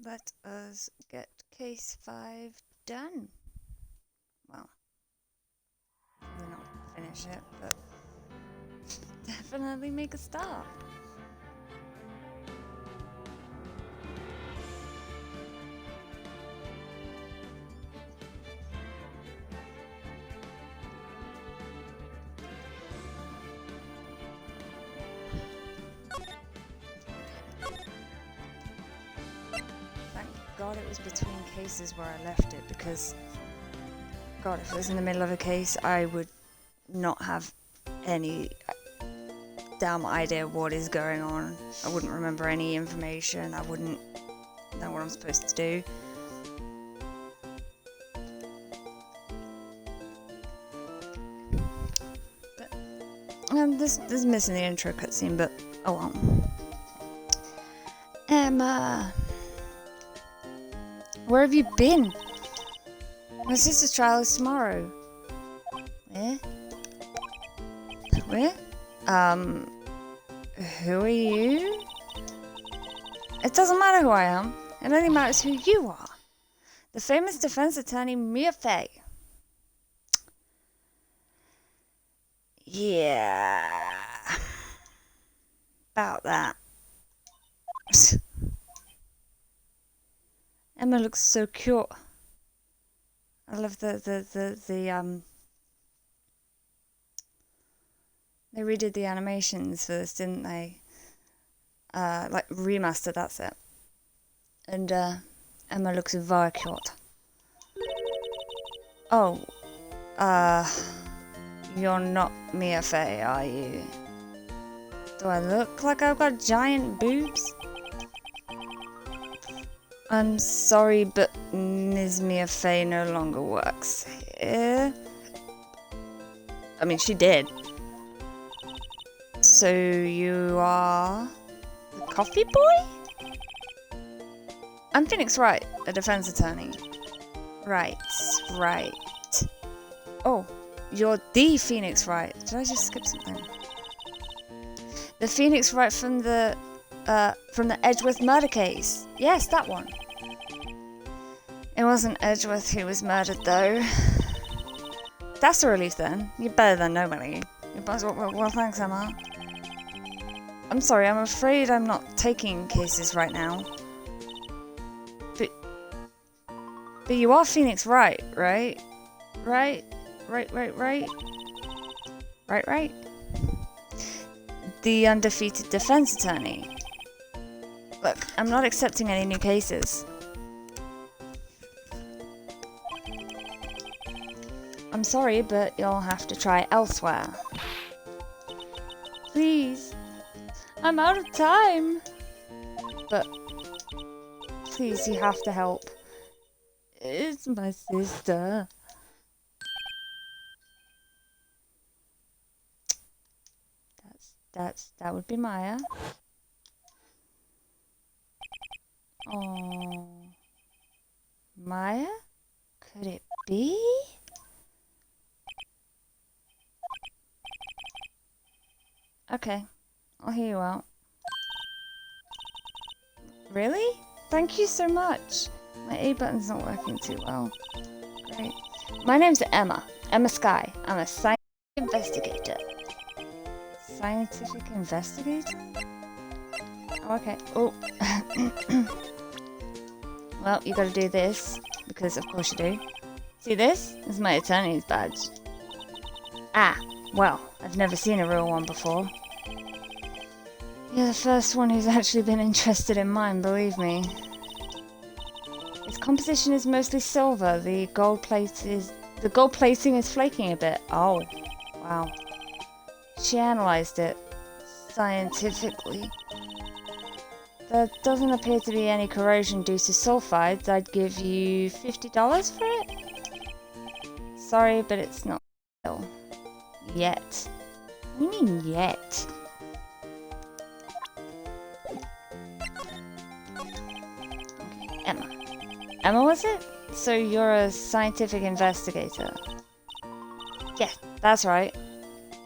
let us get case 5 done. Well, probably not finish it, but definitely make a start. God, it was between cases where I left it, because God, if it was in the middle of a case, I would not have any damn idea what is going on. I wouldn't remember any information. I wouldn't know what I'm supposed to do. But this is missing the intro cutscene, but oh well. Emma, where have you been? My sister's trial is tomorrow. Where? Where? Who are you? It doesn't matter who I am. It only matters who you are. The famous defense attorney Mia Fey. Yeah. About that. Emma looks so cute. I love they redid the animations for this, didn't they? Like remastered, that's it. And Emma looks very cute. Oh, you're not Mia Fey, are you? Do I look like I've got giant boobs? I'm sorry, but Ms. Mia Fey no longer works here. I mean, she did. So you are the coffee boy? I'm Phoenix Wright, a defense attorney. Right. Oh, you're the Phoenix Wright. Did I just skip something? The Phoenix Wright from the Edgeworth murder case. Yes, that one. It wasn't Edgeworth who was murdered, though. That's a relief, then. You're better than nobody. Well, thanks, Emma. I'm sorry, I'm afraid I'm not taking cases right now. But you are Phoenix Wright, right? Right? The undefeated defense attorney. Look, I'm not accepting any new cases. I'm sorry, but you'll have to try elsewhere. Please. I'm out of time. But please, you have to help. It's my sister. That would be Maya. Oh, Maya? Could it be? Okay, I'll hear you out. Really? Thank you so much. My A button's not working too well. Great. My name's Emma. Emma Sky. I'm a scientific investigator. Scientific investigator? Oh, okay. Oh. Well, you gotta do this, because of course you do. See this? This is my attorney's badge. Ah, well, I've never seen a real one before. You're the first one who's actually been interested in mine, believe me. Its composition is mostly silver. The gold plating is flaking a bit. Oh, wow. She analysed it scientifically. There doesn't appear to be any corrosion due to sulfides. I'd give you $50 for it? Sorry, but it's not real. Yet. What do you mean, yet? Okay, Emma. Emma, was it? So you're a scientific investigator? Yeah, that's right.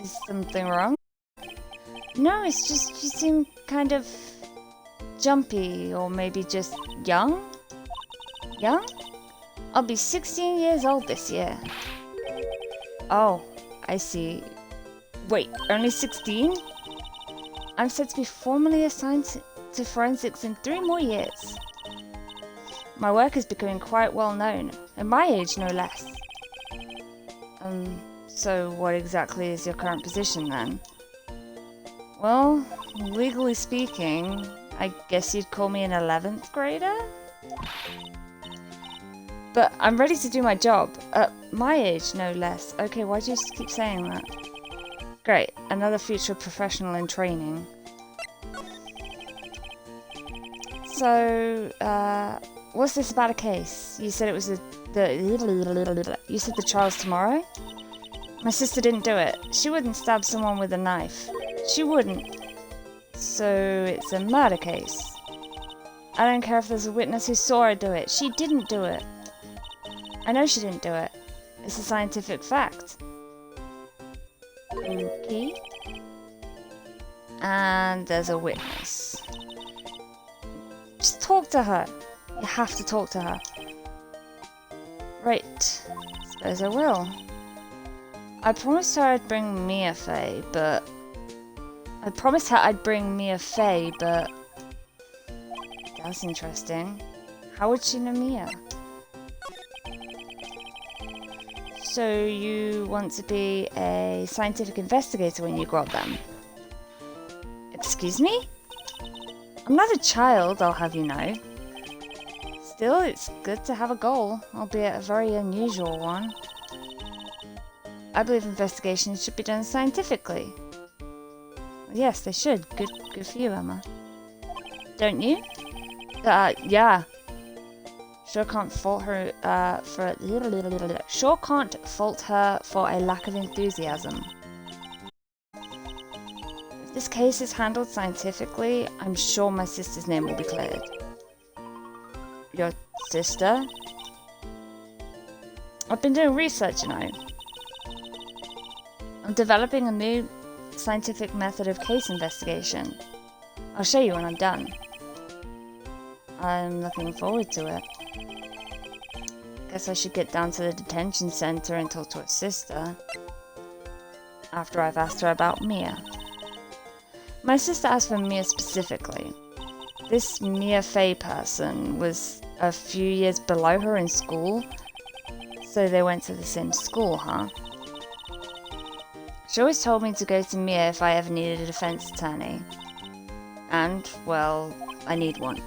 Is something wrong? No, it's just you seem kind of jumpy, or maybe just young? Young? I'll be 16 years old this year. Oh, I see. Wait, only 16? I'm set to be formally assigned to forensics in 3 more years. My work is becoming quite well known, at my age no less. So what exactly is your current position then? Well, legally speaking, I guess you'd call me an 11th grader? But I'm ready to do my job, at my age no less. Okay, why do you keep saying that? Great, another future professional in training. So, what's this about a case? You said it was you said the trial's tomorrow? My sister didn't do it. She wouldn't stab someone with a knife. She wouldn't. So, it's a murder case. I don't care if there's a witness who saw her do it. She didn't do it. I know she didn't do it. It's a scientific fact. Okay. And there's a witness. Just talk to her. You have to talk to her. Right. Suppose I will. I promised her I'd bring Mia Fey, but... That's interesting. How would she know Mia? So you want to be a scientific investigator when you grow up then? Excuse me? I'm not a child, I'll have you know. Still, it's good to have a goal, albeit a very unusual one. I believe investigations should be done scientifically. Yes, they should. Good for you, Emma. Don't you? Yeah. Sure can't fault her for a lack of enthusiasm. If this case is handled scientifically, I'm sure my sister's name will be cleared. Your sister? I've been doing research, you know. I'm developing a new scientific method of case investigation. I'll show you when I'm done. I'm looking forward to it. Guess I should get down to the detention center and talk to her sister. After I've asked her about Mia. My sister asked for Mia specifically. This Mia Fey person was a few years below her in school, so they went to the same school, huh? She always told me to go to Mia if I ever needed a defense attorney. And, well, I need one.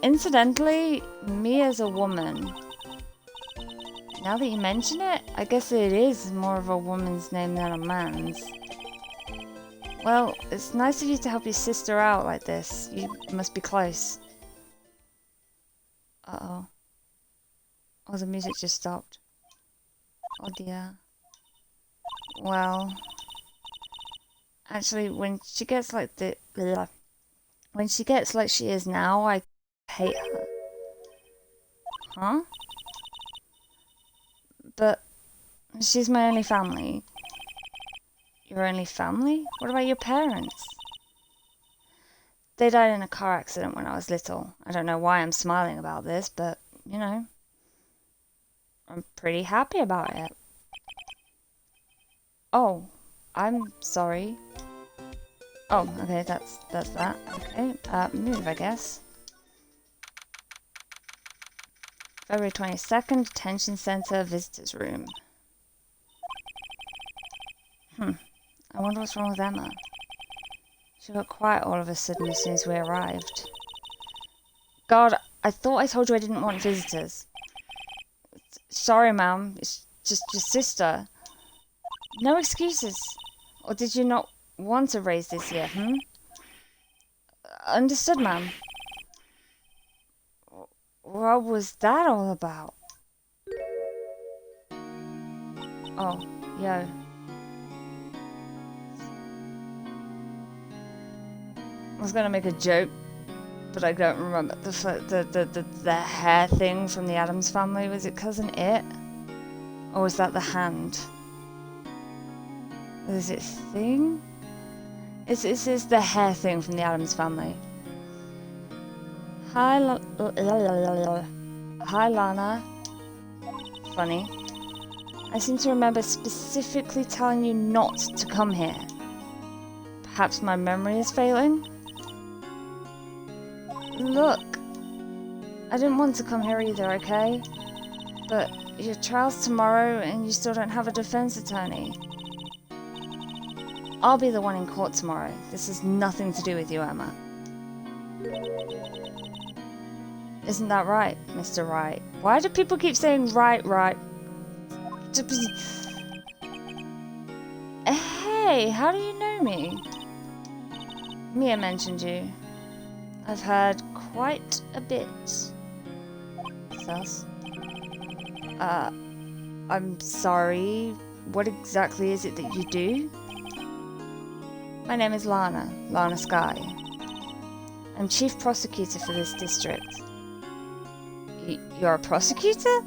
Incidentally, Mia's a woman. Now that you mention it, I guess it is more of a woman's name than a man's. Well, it's nice of you to help your sister out like this. You must be close. Uh-oh. Oh, the music just stopped. Oh dear. Well... Actually, when she gets like when she gets like she is now, I hate her. Huh? But she's my only family. Your only family? What about your parents? They died in a car accident when I was little. I don't know why I'm smiling about this, but, you know, I'm pretty happy about it. Oh, I'm sorry. Oh, okay, that's that. Okay, move, I guess. February 22nd, detention center, visitors room. I wonder what's wrong with Emma. She got quiet all of a sudden as soon as we arrived. God, I thought I told you I didn't want visitors. Sorry, ma'am. It's just your sister. No excuses. Or did you not want to raise this here, Understood, ma'am. What was that all about? Oh, yo. I was gonna make a joke, but I don't remember the hair thing from the Addams Family. Was it Cousin It? Or was that the hand? Was it Thing? This is the hair thing from the Addams Family. Hi, Hi, Lana. Funny. I seem to remember specifically telling you not to come here. Perhaps my memory is failing? Look, I didn't want to come here either, okay? But your trial's tomorrow and you still don't have a defense attorney. I'll be the one in court tomorrow. This has nothing to do with you, Emma. Isn't that right, Mr. Wright? Why do people keep saying right? Hey, how do you know me? Mia mentioned you. I've heard quite a bit. Sus. I'm sorry. What exactly is it that you do? My name is Lana Sky. I'm Chief Prosecutor for this district. You're a prosecutor?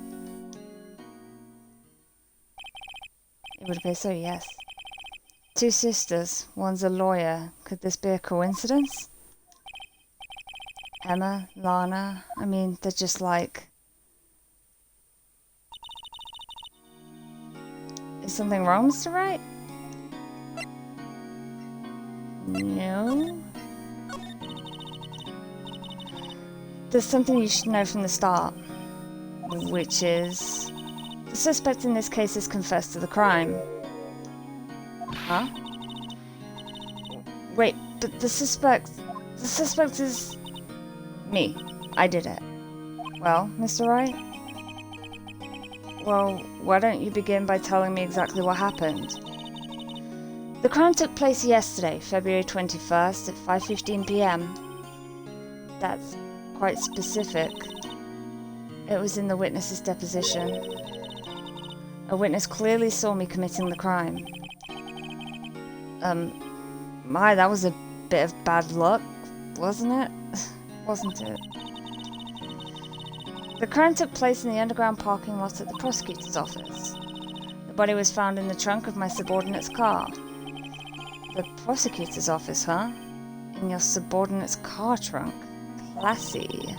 It would appear so, yes. 2 sisters, one's a lawyer. Could this be a coincidence? Emma, Lana, I mean, they're just like... Is something wrong, Mr. Wright? No? There's something you should know from the start, which is... The suspect in this case has confessed to the crime. Huh? Wait, but the suspect is... me. I did it. Well, Mr. Wright? Well, why don't you begin by telling me exactly what happened? The crime took place yesterday, February 21st at 5:15 p.m. That's quite specific. It was in the witness's deposition. A witness clearly saw me committing the crime. That was a bit of bad luck, wasn't it? Wasn't it? The crime took place in the underground parking lot at the prosecutor's office. The body was found in the trunk of my subordinate's car. The prosecutor's office, huh? In your subordinate's car trunk. Classy.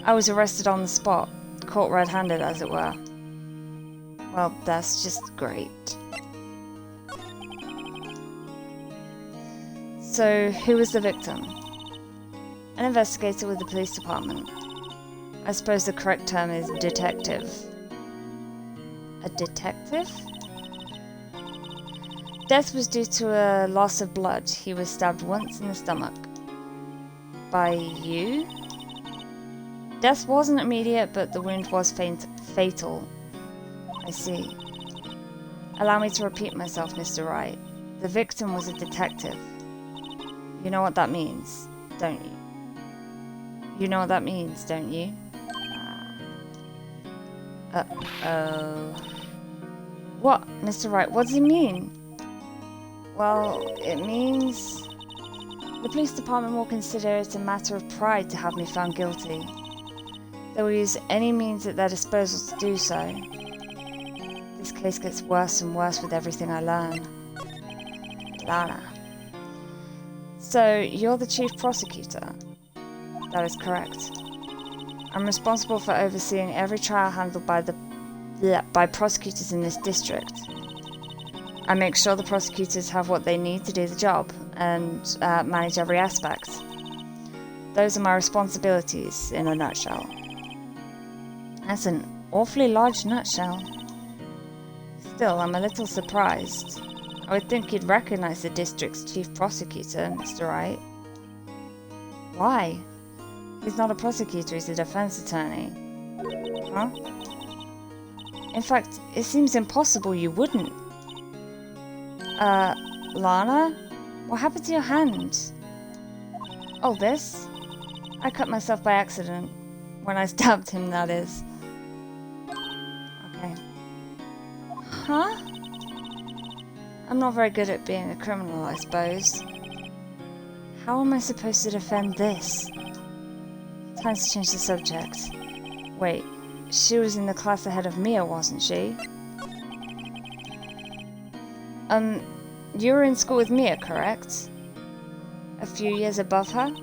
I was arrested on the spot, caught red-handed, as it were. Well, that's just great. So, who was the victim? An investigator with the police department. I suppose the correct term is detective. A detective? Death was due to a loss of blood. He was stabbed once in the stomach. By you? Death wasn't immediate, but the wound was fatal. I see. Allow me to repeat myself, Mr. Wright. The victim was a detective. You know what that means, don't you? You know what that means, don't you? Uh-oh. What, Mr. Wright? What does it mean? Well, it means... The police department will consider it a matter of pride to have me found guilty. They will use any means at their disposal to do so. This case gets worse and worse with everything I learn. Lana. So, you're the chief prosecutor? That is correct. I'm responsible for overseeing every trial handled by prosecutors in this district. I make sure the prosecutors have what they need to do the job and manage every aspect. Those are my responsibilities in a nutshell. That's an awfully large nutshell. Still, I'm a little surprised. I would think you'd recognize the district's chief prosecutor, Mr. Wright. Why? He's not a prosecutor, he's a defense attorney. Huh? In fact, it seems impossible you wouldn't. Lana? What happened to your hand? Oh, this? I cut myself by accident. When I stabbed him, that is. Okay. Huh? I'm not very good at being a criminal, I suppose. How am I supposed to defend this? Time to change the subject. Wait, she was in the class ahead of Mia, wasn't she? You were in school with Mia, correct? A few years above her?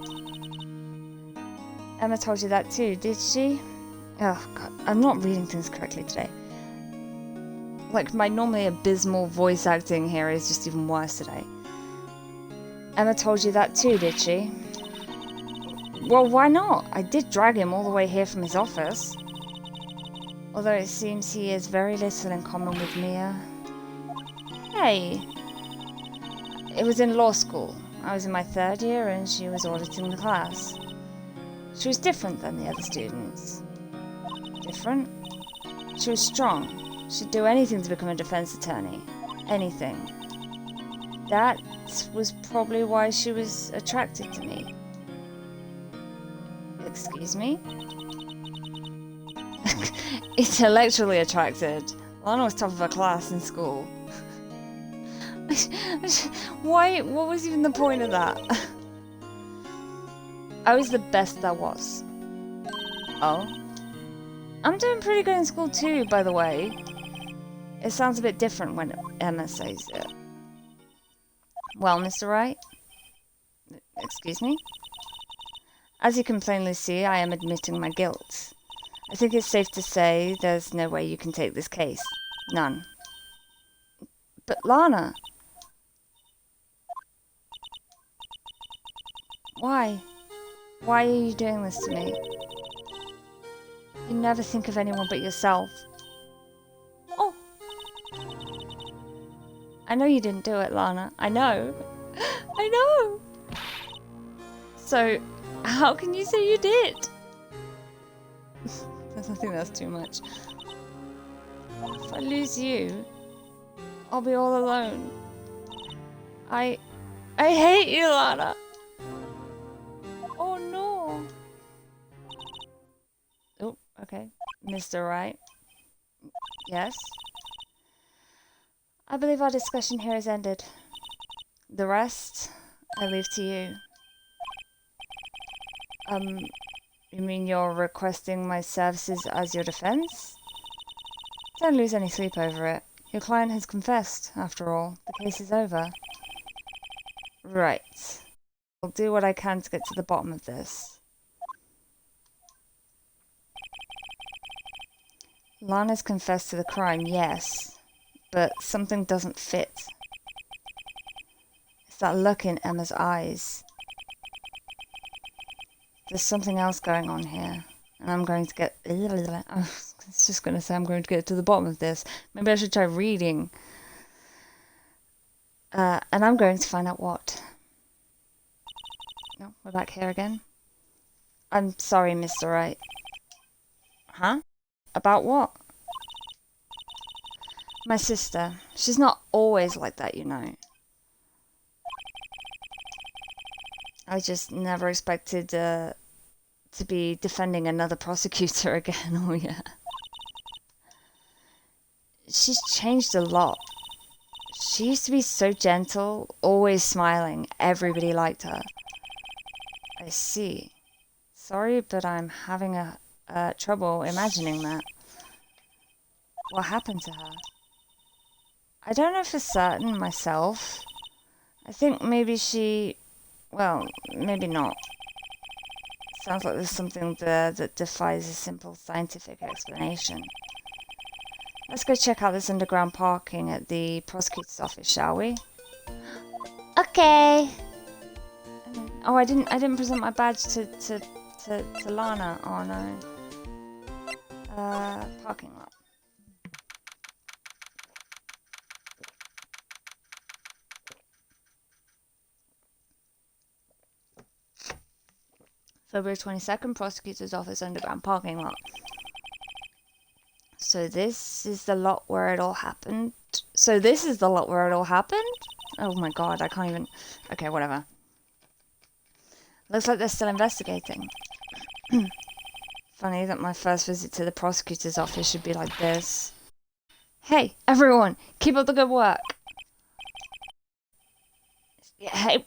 Emma told you that too, did she? Oh god, I'm not reading things correctly today. Like, my normally abysmal voice acting here is just even worse today. Emma told you that too, did she? Well, why not? I did drag him all the way here from his office. Although it seems he has very little in common with Mia. Hey. It was in law school. I was in my 3rd year and she was auditing the class. She was different than the other students. Different? She was strong. She'd do anything to become a defense attorney. Anything. That was probably why she was attracted to me. Excuse me? Intellectually attracted. Lana was top of her class in school. Why? What was even the point of that? I was the best there was. Oh? I'm doing pretty good in school too, by the way. It sounds a bit different when Emma says it. Well, Mr. Wright? Excuse me? As you can plainly see, I am admitting my guilt. I think it's safe to say there's no way you can take this case. None. But Lana... Why? Why are you doing this to me? You never think of anyone but yourself. Oh! I know you didn't do it, Lana. I know. I know! So, how can you say you did? I think that's too much. If I lose you, I'll be all alone. I hate you, Lana! Oh no! Oh, okay. Mr. Wright. Yes? I believe our discussion here is ended. The rest, I leave to you. You mean you're requesting my services as your defense? Don't lose any sleep over it. Your client has confessed, after all. The case is over. Right. I'll do what I can to get to the bottom of this. Lana's confessed to the crime, yes. But something doesn't fit. It's that look in Emma's eyes. There's something else going on here. And I'm going to get... I was just going to say I'm going to get to the bottom of this. Maybe I should try reading. And I'm going to find out what. No, we're back here again. I'm sorry, Mr. Wright. Huh? About what? My sister. She's not always like that, you know. I just never expected to be defending another prosecutor again. Oh, yeah. She's changed a lot. She used to be so gentle, always smiling. Everybody liked her. I see. Sorry, but I'm having trouble imagining that. What happened to her? I don't know for certain myself. I think maybe she... Well, maybe not. Sounds like there's something there that defies a simple scientific explanation. Let's go check out this underground parking at the prosecutor's office, shall we? Okay. Oh, I didn't present my badge to Lana. Oh no. Parking lot. February 22nd, prosecutor's office, underground parking lot. So this is the lot where it all happened. So this is the lot where it all happened? Oh my god, I can't even... Okay, whatever. Looks like they're still investigating. Funny that my first visit to the prosecutor's office should be like this. Hey, everyone! Keep up the good work! Hey,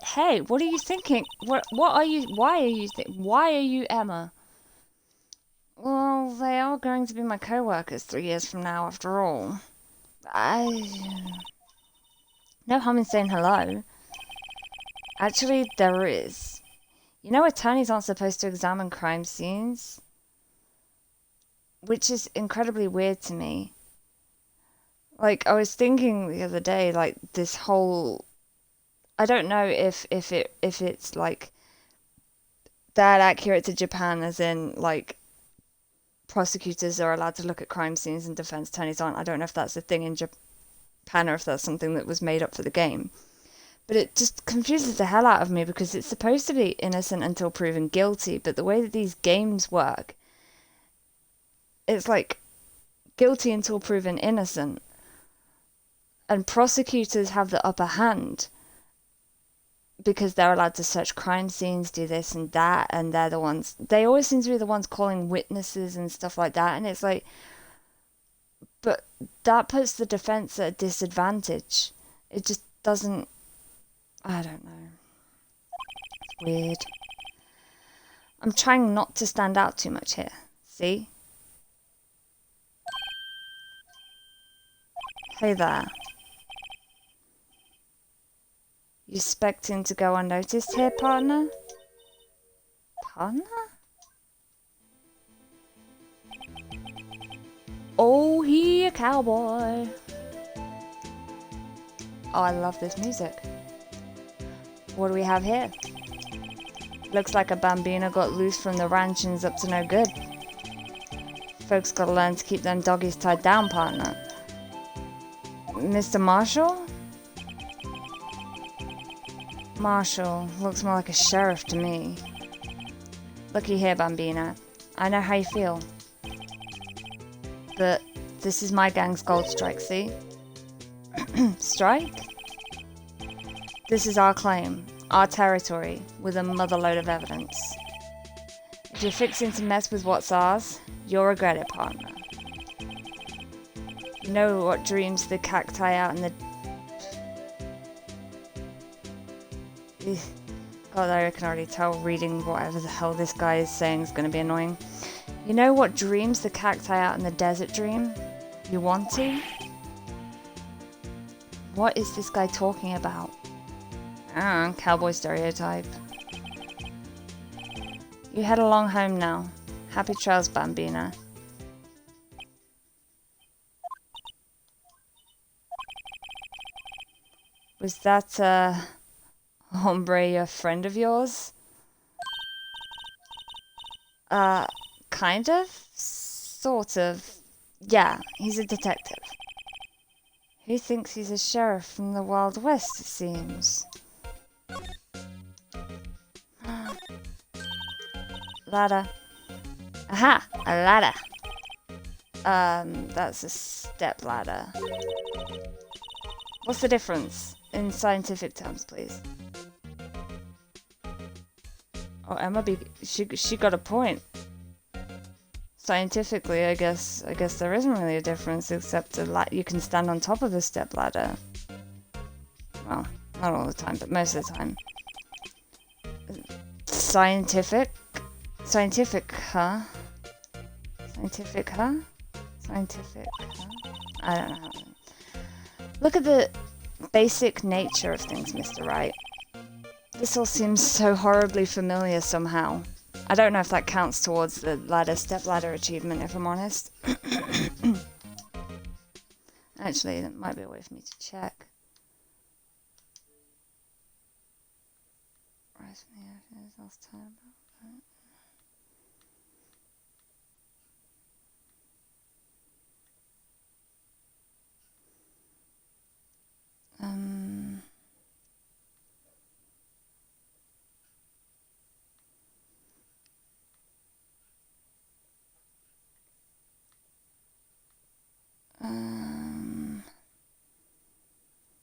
hey, what are you thinking? What are you... Why are you Emma? Well, they are going to be my co-workers 3 years from now, after all. No harm in saying hello. Actually, there is. You know, attorneys aren't supposed to examine crime scenes, which is incredibly weird to me. Like, I was thinking the other day, like, this whole... I don't know if it's, like, that accurate to Japan, as in, like, prosecutors are allowed to look at crime scenes and defense attorneys aren't. I don't know if that's a thing in Japan or if that's something that was made up for the game. But it just confuses the hell out of me because it's supposed to be innocent until proven guilty, but the way that these games work, it's like guilty until proven innocent. And prosecutors have the upper hand because they're allowed to search crime scenes, do this and that, and they're the ones, they always seem to be the ones calling witnesses and stuff like that, and it's like, but that puts the defense at a disadvantage. It just doesn't, I don't know. It's weird. I'm trying not to stand out too much here. See? Hey there. You expecting to go unnoticed here, partner? Partner? Oh, he a cowboy. Oh, I love this music. What do we have here? Looks like a bambino got loose from the ranch and's up to no good. Folks gotta learn to keep them doggies tied down, partner. Mr. Marshall? Marshall. Looks more like a sheriff to me. Looky here, bambino. I know how you feel. But this is my gang's gold strike, see? Strike? This is our claim, our territory, with a motherload of evidence. If you're fixing to mess with what's ours, you'll regret it, partner. You know what dreams the cacti out in the... God, I can already tell reading whatever the hell this guy is saying is going to be annoying. You know what dreams the cacti out in the desert dream? You want to? What is this guy talking about? Ah, cowboy stereotype. You head along home now. Happy trails, bambina. Was that, hombre a friend of yours? Kind of? Sort of. Yeah, he's a detective. Who thinks he's a sheriff from the Wild West, it seems. Ladder. Aha! A ladder. That's a step ladder. What's the difference? In scientific terms, please. Oh, Emma, she got a point. Scientifically, I guess there isn't really a difference except you can stand on top of a step ladder. Well, not all the time, but most of the time. Scientific, huh? Scientific, huh? I don't know. Look at the basic nature of things, Mr. Wright. This all seems so horribly familiar somehow. I don't know if that counts towards the step ladder achievement, if I'm honest. Actually, that might be a way for me to check. Rise from the ashes, last time.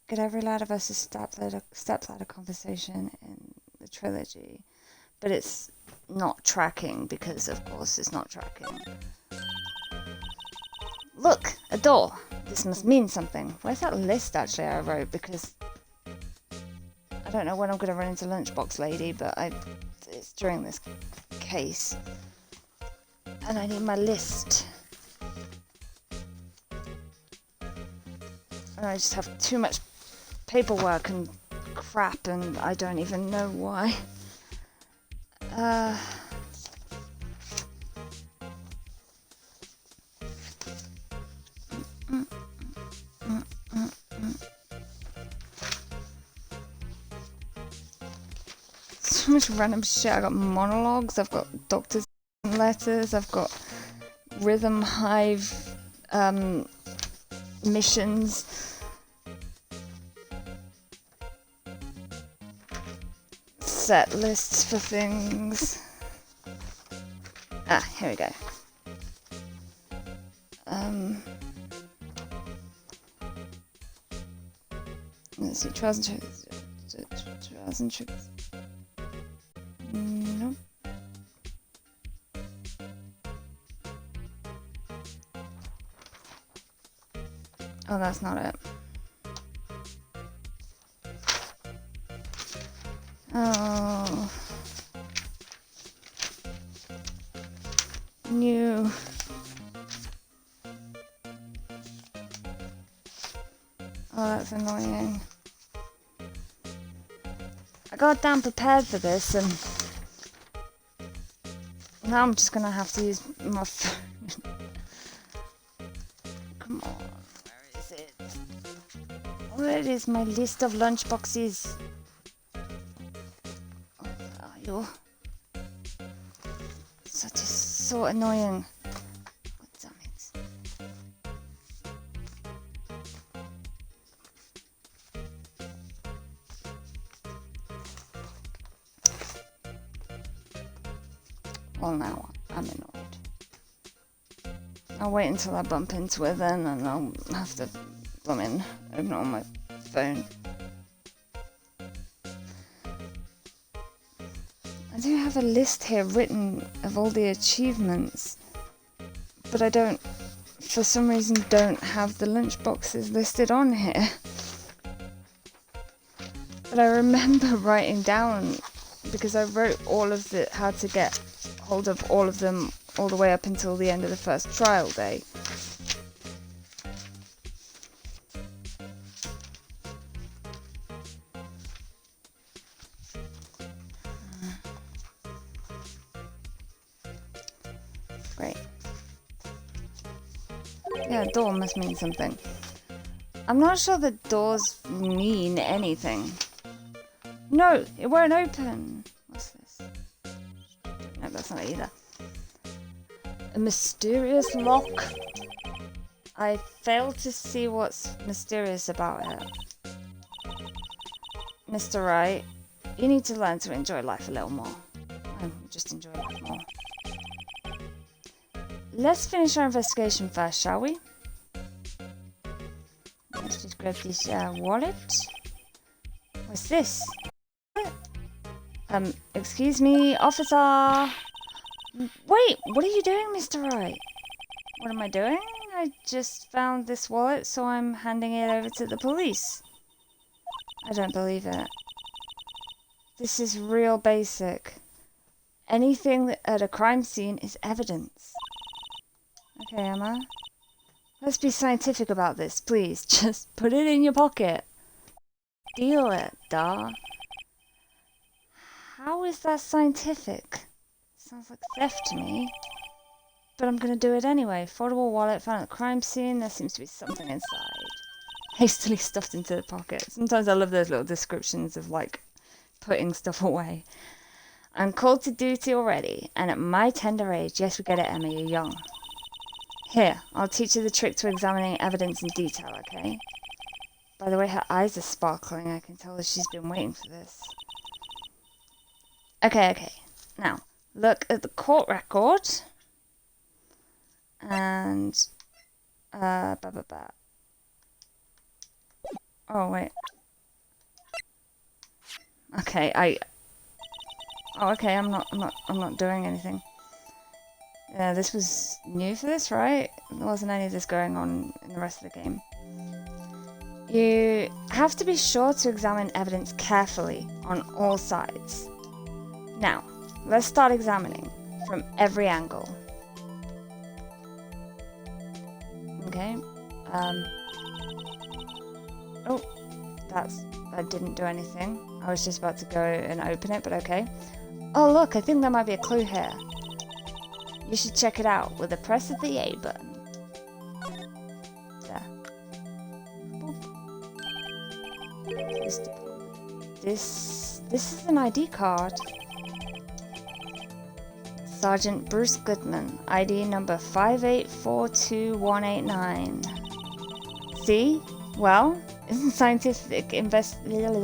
Get every ladder versus step ladder conversation in the trilogy, but it's not tracking because, of course, it's not tracking. Look, a door. This must mean something. Where's that list actually I wrote? Because I don't know when I'm going to run into Lunchbox Lady, but it's during this case, and I need my list. And I just have too much paperwork and crap, and I don't even know why. So much random shit. I got monologues, I've got doctor's letters, I've got rhythm hive missions, set lists for things. Here we go. Let's see, trials and tricks. Trials and tricks. Nope. Oh, that's not it. Oh. New. Oh, that's annoying. I got damn prepared for this, and now I'm just gonna have to use my phone. Come on, where is it? Where is my list of lunchboxes? Oh, where are you? Such is so annoying. God damn it. Well, now I'm annoyed. I'll wait until I bump into her then, and I'll have to open it on my phone. I do have a list here written of all the achievements, but I don't, for some reason, don't have the lunchboxes listed on here. But I remember writing down, because I wrote all of the, how to get hold of all of them all the way up until the end of the first trial day. Great. Yeah, door must mean something. I'm not sure the doors mean anything. No, it won't open. What's this? No, that's not it either. A mysterious lock. I fail to see what's mysterious about it. Mr. Wright, you need to learn to enjoy life a little more. Just enjoy life more. Let's finish our investigation first, shall we? Let's just grab this wallet. What's this? Excuse me, officer. Wait, what are you doing, Mr. Wright? What am I doing? I just found this wallet, so I'm handing it over to the police. I don't believe it. This is real basic. Anything at a crime scene is evidence. Okay, Emma. Let's be scientific about this, please. Just put it in your pocket. Steal it, duh. How is that scientific? Sounds like theft to me. But I'm gonna do it anyway. Foldable wallet found at the crime scene. There seems to be something inside. Hastily stuffed into the pocket. Sometimes I love those little descriptions of, like, putting stuff away. I'm called to duty already, and at my tender age, yes, we get it, Emma, you're young. Here, I'll teach you the trick to examining evidence in detail, okay? By the way, her eyes are sparkling. I can tell that she's been waiting for this. Okay. Now, look at the court record. And, Oh, wait. Okay, okay, I'm not doing anything. Yeah, this was new for this, right? There wasn't any of this going on in the rest of the game. You have to be sure to examine evidence carefully on all sides. Now, let's start examining from every angle. Okay. Oh, I didn't do anything. I was just about to go and open it, but okay. Oh look, I think there might be a clue here. You should check it out with a press of the A button. There. This is an ID card. Sergeant Bruce Goodman, ID number 5842189. See? Well, isn't scientific investigation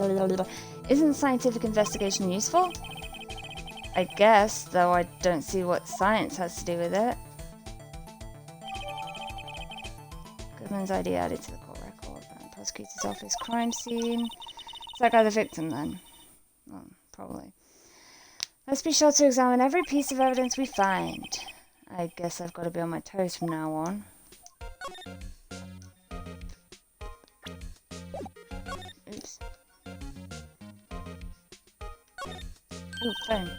useful? I guess, though I don't see what science has to do with it. Goodman's ID added to the court record. Prosecutor's office, crime scene. Is that guy the victim then? Oh, probably. Let's be sure to examine every piece of evidence we find. I guess I've got to be on my toes from now on. Oops. Ooh, phone.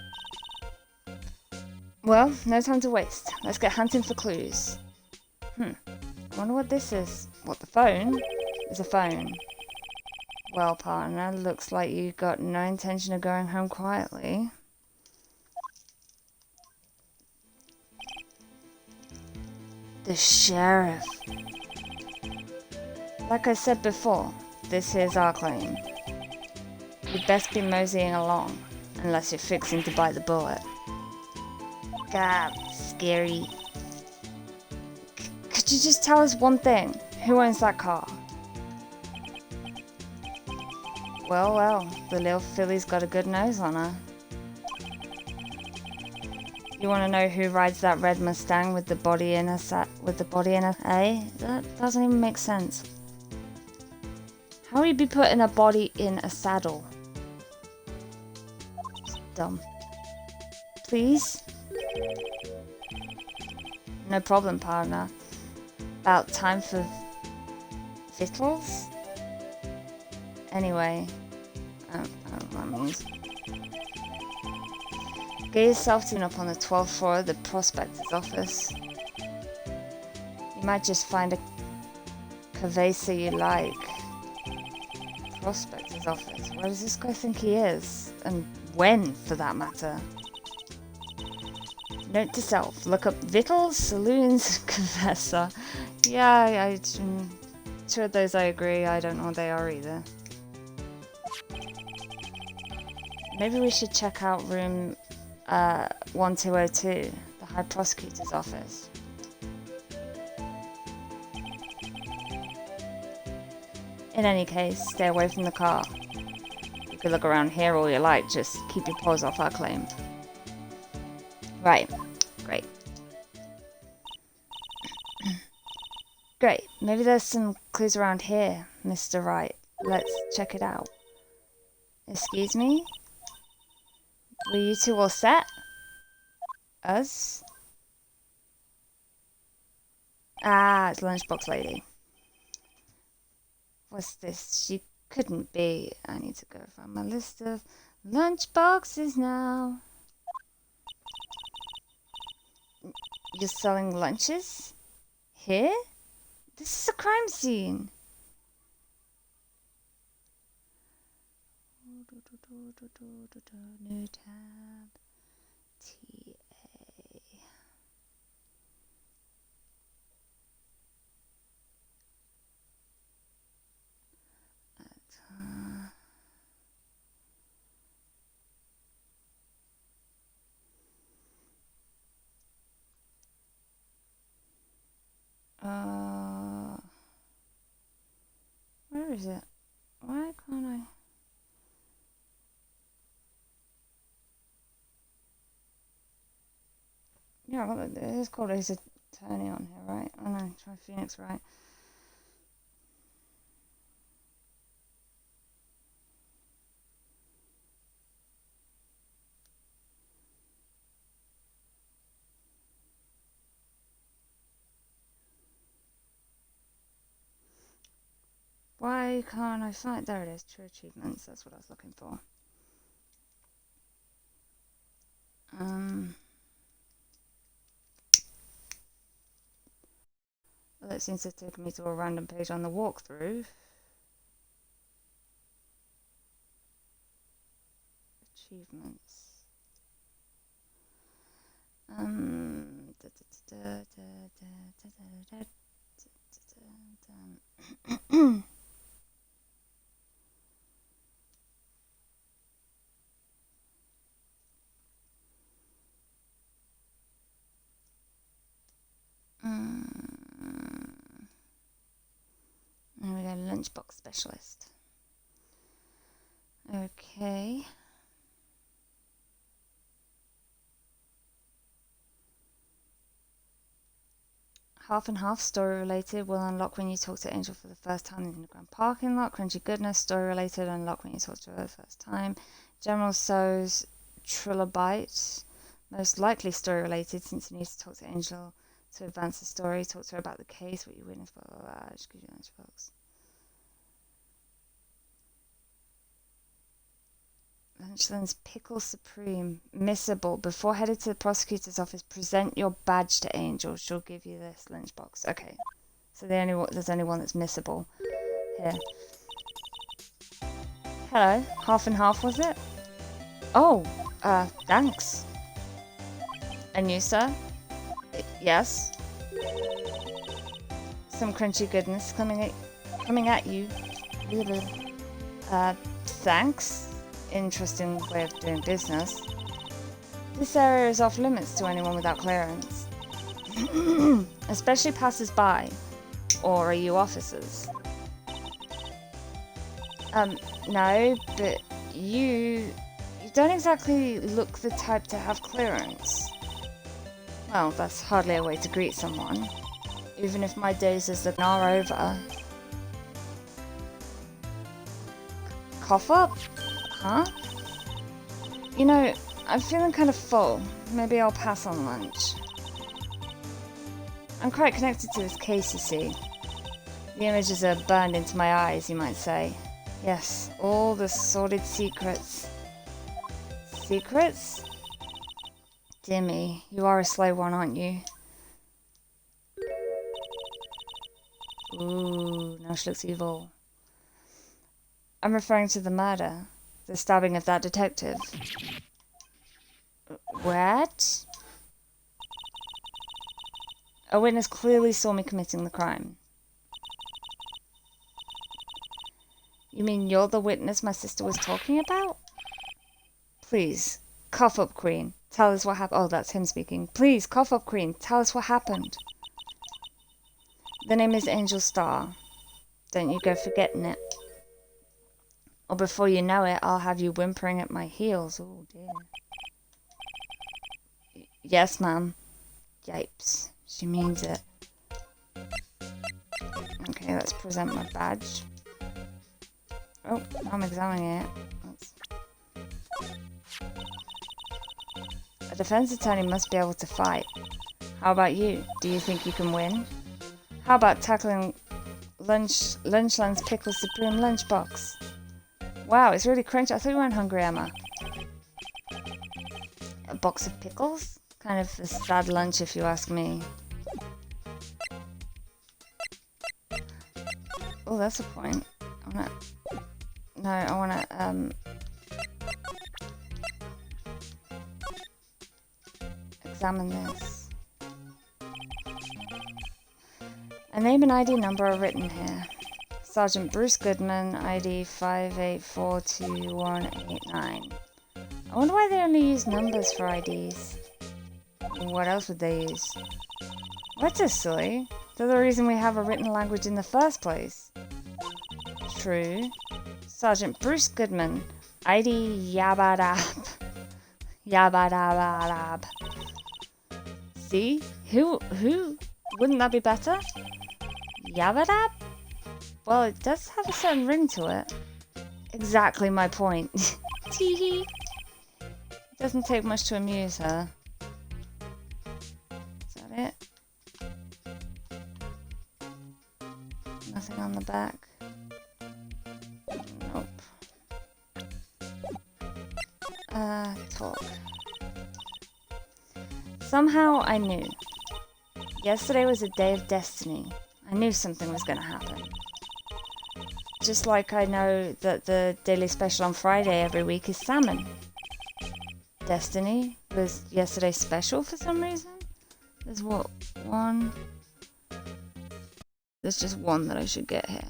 Well, no time to waste. Let's get hunting for clues. I wonder what this is. What, the phone? It's a phone. Well, partner, looks like you got no intention of going home quietly. The sheriff. Like I said before, this here's our claim. You'd best be moseying along, unless you're fixing to bite the bullet. God, scary. Could you just tell us one thing? Who owns that car? Well, the little filly's got a good nose on her. You want to know who rides that red Mustang with the body in a eh? That doesn't even make sense. How would you be putting a body in a saddle? It's dumb. Please? No problem, partner. About time for victuals? Anyway, I don't know what that means. Get yourself to up on the 12th floor of the Prosecutor's office. You might just find a cavesa you like. Prosecutor's office? Where does this guy think he is? And when, for that matter? Note to self, look up victuals, saloons, cavesa. Yeah, two of those I agree, I don't know what they are either. Maybe we should check out room 1202, the High Prosecutor's office. In any case, stay away from the car. You could look around here all you like, just keep your paws off our claim. Right, great. Great, maybe there's some clues around here, Mr. Wright. Let's check it out. Excuse me? Were you two all set? Us? Ah, it's Lunchbox Lady. What's this? She couldn't be. I need to go find my list of lunchboxes now. You're selling lunches? Here? This is a crime scene. New tab. TA. Where is it? Why can't I? Yeah, well, it is called his attorney on here, right? Oh no, try Phoenix, right? Why can't I find? There it is, true achievements. That's what I was looking for. Well, that seems to have taken me to a random page on the walkthrough. Achievements. There we go, Lunchbox Specialist. Okay. Half and half, story related, will unlock when you talk to Angel for the first time in the grand parking lot. Crunchy goodness, story related, unlock when you talk to her the first time. General So's trilobite, most likely story related since you need to talk to Angel to advance the story. Talk to her about the case, what you witnessed, blah blah blah. Just give you lunchbox. Lunchland's Pickle Supreme, missable. Before headed to the prosecutor's office, present your badge to Angel. She'll give you this lunchbox. Okay, so there's only one that's missable here. Hello, half and half was it? Oh, thanks. And you, sir? Yes. Some crunchy goodness coming at you. Thanks. Interesting way of doing business. This area is off limits to anyone without clearance. Especially passers-by. Or are you officers? No, but you don't exactly look the type to have clearance. Well, that's hardly a way to greet someone. Even if my days as an are over. Cough up? Huh? You know, I'm feeling kind of full. Maybe I'll pass on lunch. I'm quite connected to this case, you see. The images are burned into my eyes, you might say. Yes, all the sordid secrets. Secrets? Dear me, you are a slow one, aren't you? Ooh, now she looks evil. I'm referring to the murder. The stabbing of that detective. What? A witness clearly saw me committing the crime. You mean you're the witness my sister was talking about? Please, cough up, Queen. Tell us what happened. Oh, that's him speaking. Please, cough up, Queen. Tell us what happened. The name is Angel Star. Don't you go forgetting it. Or before you know it, I'll have you whimpering at my heels. Oh, dear. Yes, ma'am. Yipes. She means it. Okay, let's present my badge. Oh, I'm examining it. A defense attorney must be able to fight. How about you? Do you think you can win? How about tackling Lunchland's Pickle Supreme lunchbox? Wow, it's really crunchy. I thought you weren't hungry, Emma. A box of pickles? Kind of a sad lunch if you ask me. Oh, that's a point. I wanna examine this. A name and ID number are written here. Sergeant Bruce Goodman, ID 5842189. I wonder why they only use numbers for IDs. What else would they use? What's this silly? They're the reason we have a written language in the first place. True. Sergeant Bruce Goodman, ID Yabadab. Yabadabadab. See? Who? Wouldn't that be better? Yabadab? Well, it does have a certain ring to it. Exactly my point. Teehee. It doesn't take much to amuse her. Is that it? Nothing on the back. Nope. Talk. Somehow I knew. Yesterday was a day of destiny. I knew something was going to happen. Just like I know that the daily special on Friday every week is salmon. Destiny was yesterday's special for some reason. There's what? One? There's just one that I should get here.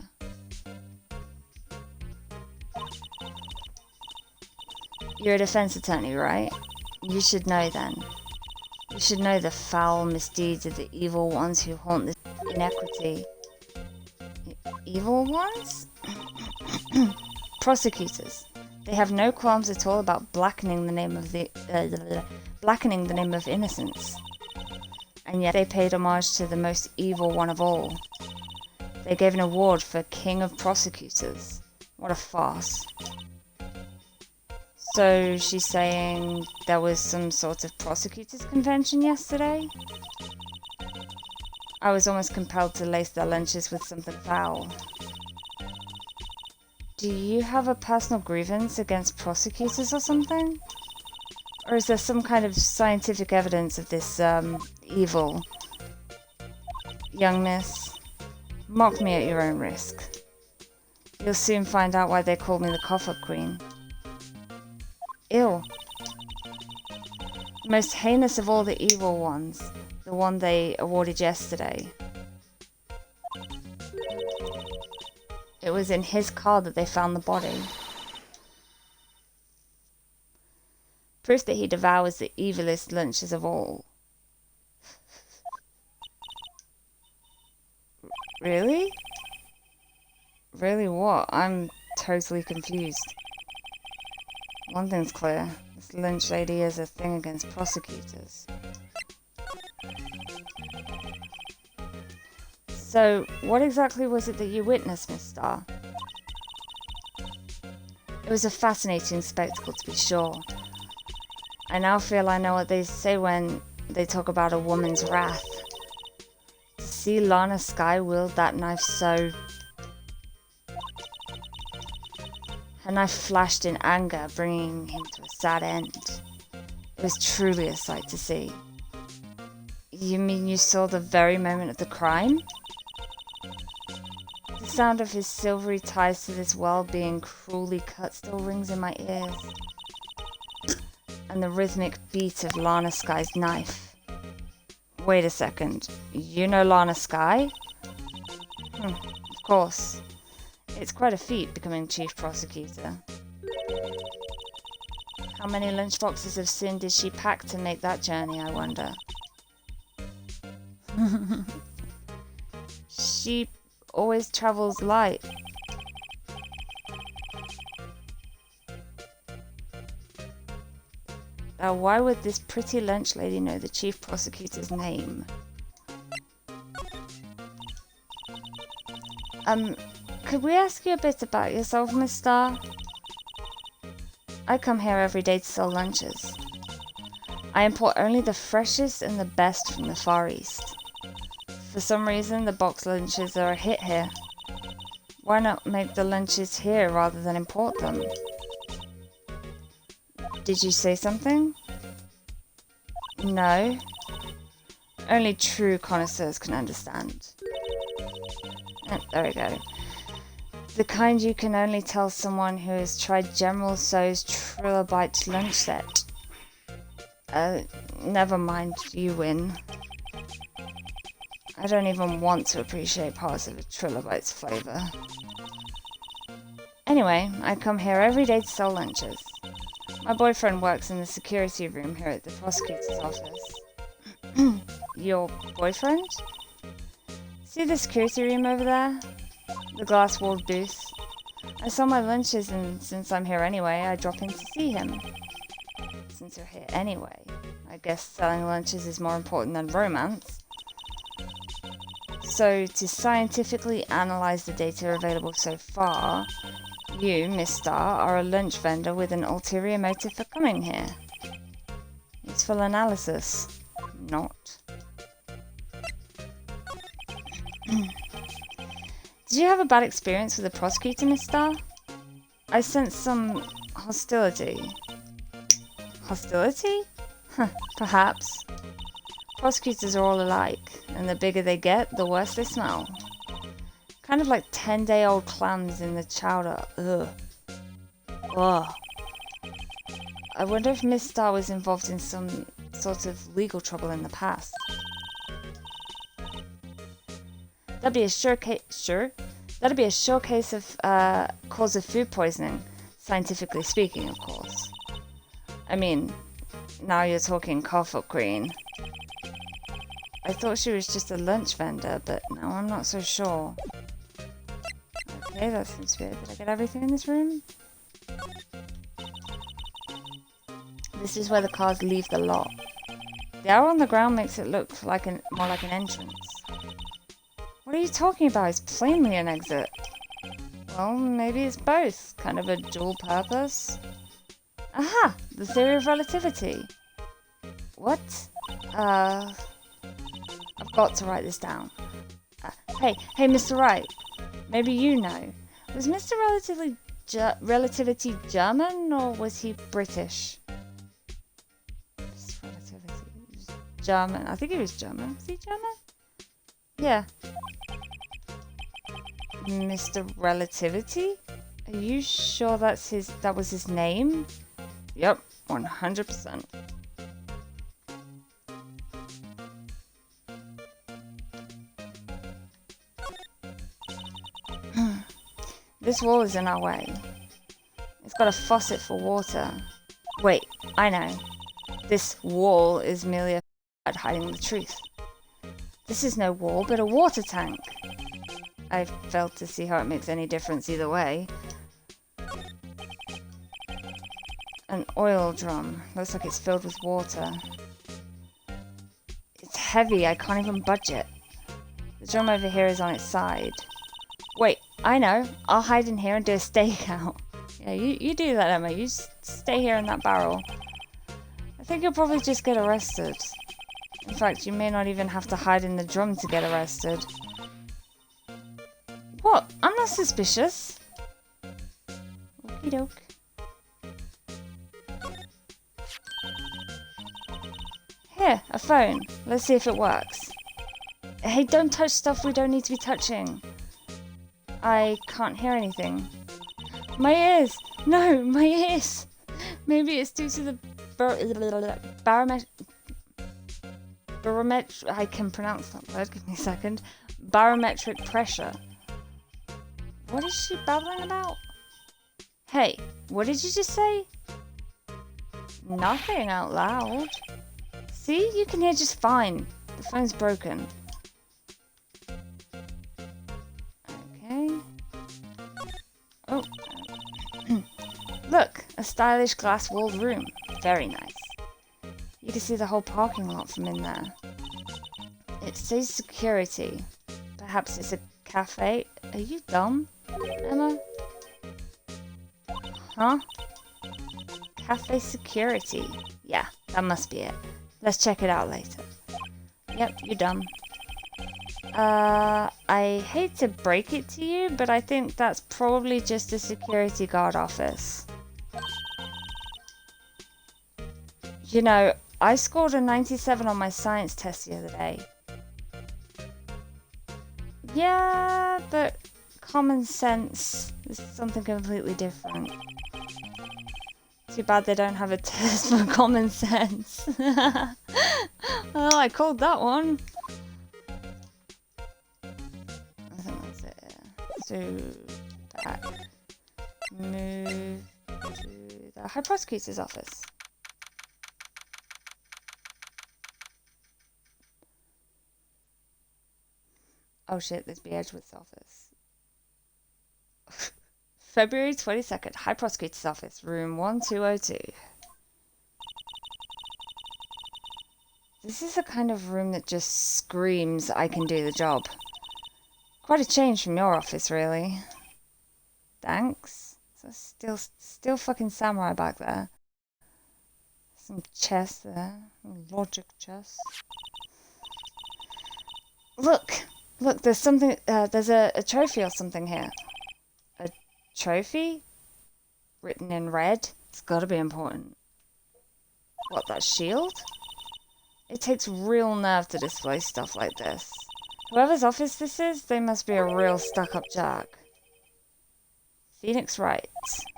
You're a defense attorney, right? You should know then. You should know the foul misdeeds of the evil ones who haunt this inequity. Evil ones? Prosecutors. They have no qualms at all about blackening the name of innocence. And yet they paid homage to the most evil one of all. They gave an award for King of Prosecutors. What a farce. So she's saying there was some sort of prosecutors convention yesterday? I was almost compelled to lace their lunches with something foul. Do you have a personal grievance against prosecutors or something? Or is there some kind of scientific evidence of this, evil? Young miss, mock me at your own risk. You'll soon find out why they called me the Cough-Up Queen. Ew. The most heinous of all the evil ones. The one they awarded yesterday. It was in his car that they found the body. Proof that he devours the evilest lunches of all. Really? Really what? I'm totally confused. One thing's clear. This lunch lady has a thing against prosecutors. So, what exactly was it that you witnessed, Miss Starr? It was a fascinating spectacle, to be sure. I now feel I know what they say when they talk about a woman's wrath. To see Lana Skye wield that knife so... Her knife flashed in anger, bringing him to a sad end. It was truly a sight to see. You mean you saw the very moment of the crime? The sound of his silvery ties to this world being cruelly cut still rings in my ears. And the rhythmic beat of Lana Skye's knife. Wait a second. You know Lana Skye? Of course. It's quite a feat becoming chief prosecutor. How many lunchboxes of sin did she pack to make that journey, I wonder? She always travels light. Now, why would this pretty lunch lady know the chief prosecutor's name? Could we ask you a bit about yourself, Miss Starr? I come here every day to sell lunches. I import only the freshest and the best from the Far East. For some reason, the box lunches are a hit here. Why not make the lunches here rather than import them? Did you say something? No. Only true connoisseurs can understand. There we go. The kind you can only tell someone who has tried General Tso's Trilobite lunch set. Never mind, you win. I don't even want to appreciate parts of a Trilobite's flavor. Anyway, I come here every day to sell lunches. My boyfriend works in the security room here at the prosecutor's office. Your boyfriend? See the security room over there? The glass-walled booth. I sell my lunches, and since I'm here anyway, I drop in to see him. Since you're here anyway, I guess selling lunches is more important than romance. So, to scientifically analyze the data available so far, you, Miss Starr, are a lunch vendor with an ulterior motive for coming here. Useful analysis. Not. Did you have a bad experience with the prosecutor, Miss Starr? I sense some hostility. Hostility? Huh, perhaps. Prosecutors are all alike, and the bigger they get, the worse they smell. Kind of like 10-day-old clams in the chowder. Ugh. Ugh. I wonder if Miss Star was involved in some sort of legal trouble in the past. That'd be a sure case. That'd be a sure case of cause of food poisoning, scientifically speaking, of course. I mean, now you're talking cough-up queen. I thought she was just a lunch vendor, but now I'm not so sure. Okay, that seems to be it. Did I get everything in this room? This is where the cars leave the lot. The arrow on the ground makes it look like more like an entrance. What are you talking about? It's plainly an exit. Well, maybe it's both. Kind of a dual purpose. Aha! The Theory of Relativity. What? I've got to write this down. Hey, Mr. Wright. Maybe you know. Was Mr. Relativity German, or was he British? Mr. Relativity. German. I think he was German. Was he German? Yeah. Mr. Relativity? Are you sure that was his name? Yep, 100%. This wall is in our way. It's got a faucet for water. Wait, I know. This wall is merely a facade hiding the truth. This is no wall, but a water tank. I failed to see how it makes any difference either way. An oil drum. Looks like it's filled with water. It's heavy, I can't even budge it. The drum over here is on its side. Wait, I know. I'll hide in here and do a stakeout. Yeah, you do that, Emma. You stay here in that barrel. I think you'll probably just get arrested. In fact, you may not even have to hide in the drum to get arrested. What? I'm not suspicious. Okie doke. Here, a phone. Let's see if it works. Hey, don't touch stuff we don't need to be touching. I can't hear anything. My ears! No, my ears! Maybe it's due to the barometric... I can pronounce that word, give me a second. Barometric pressure. What is she babbling about? Hey, what did you just say? Nothing out loud. See, you can hear just fine. The phone's broken. Okay. Oh. Look, a stylish glass-walled room. Very nice. You can see the whole parking lot from in there. It says security. Perhaps it's a cafe. Are you dumb, Emma? Huh? Cafe security. Yeah, that must be it. Let's check it out later. Yep, you're dumb. I hate to break it to you, but I think that's probably just a security guard office. You know, I scored a 97 on my science test the other day. Yeah, but common sense is something completely different. Too bad they don't have a test for common sense. Oh, I called that one. I think that's it, yeah. So, back. Move to the High Prosecutor's office. Oh shit, there's B. Edgeworth's office. February 22nd, High Prosecutor's office, room 1202. This is the kind of room that just screams, I can do the job. Quite a change from your office, really. Thanks. So still fucking samurai back there. Some chess there. Logic chess. Look, there's something, there's a trophy or something here. A trophy? Written in red? It's gotta be important. What, that shield? It takes real nerve to display stuff like this. Whoever's office this is, they must be a real stuck-up jerk. Phoenix Wright.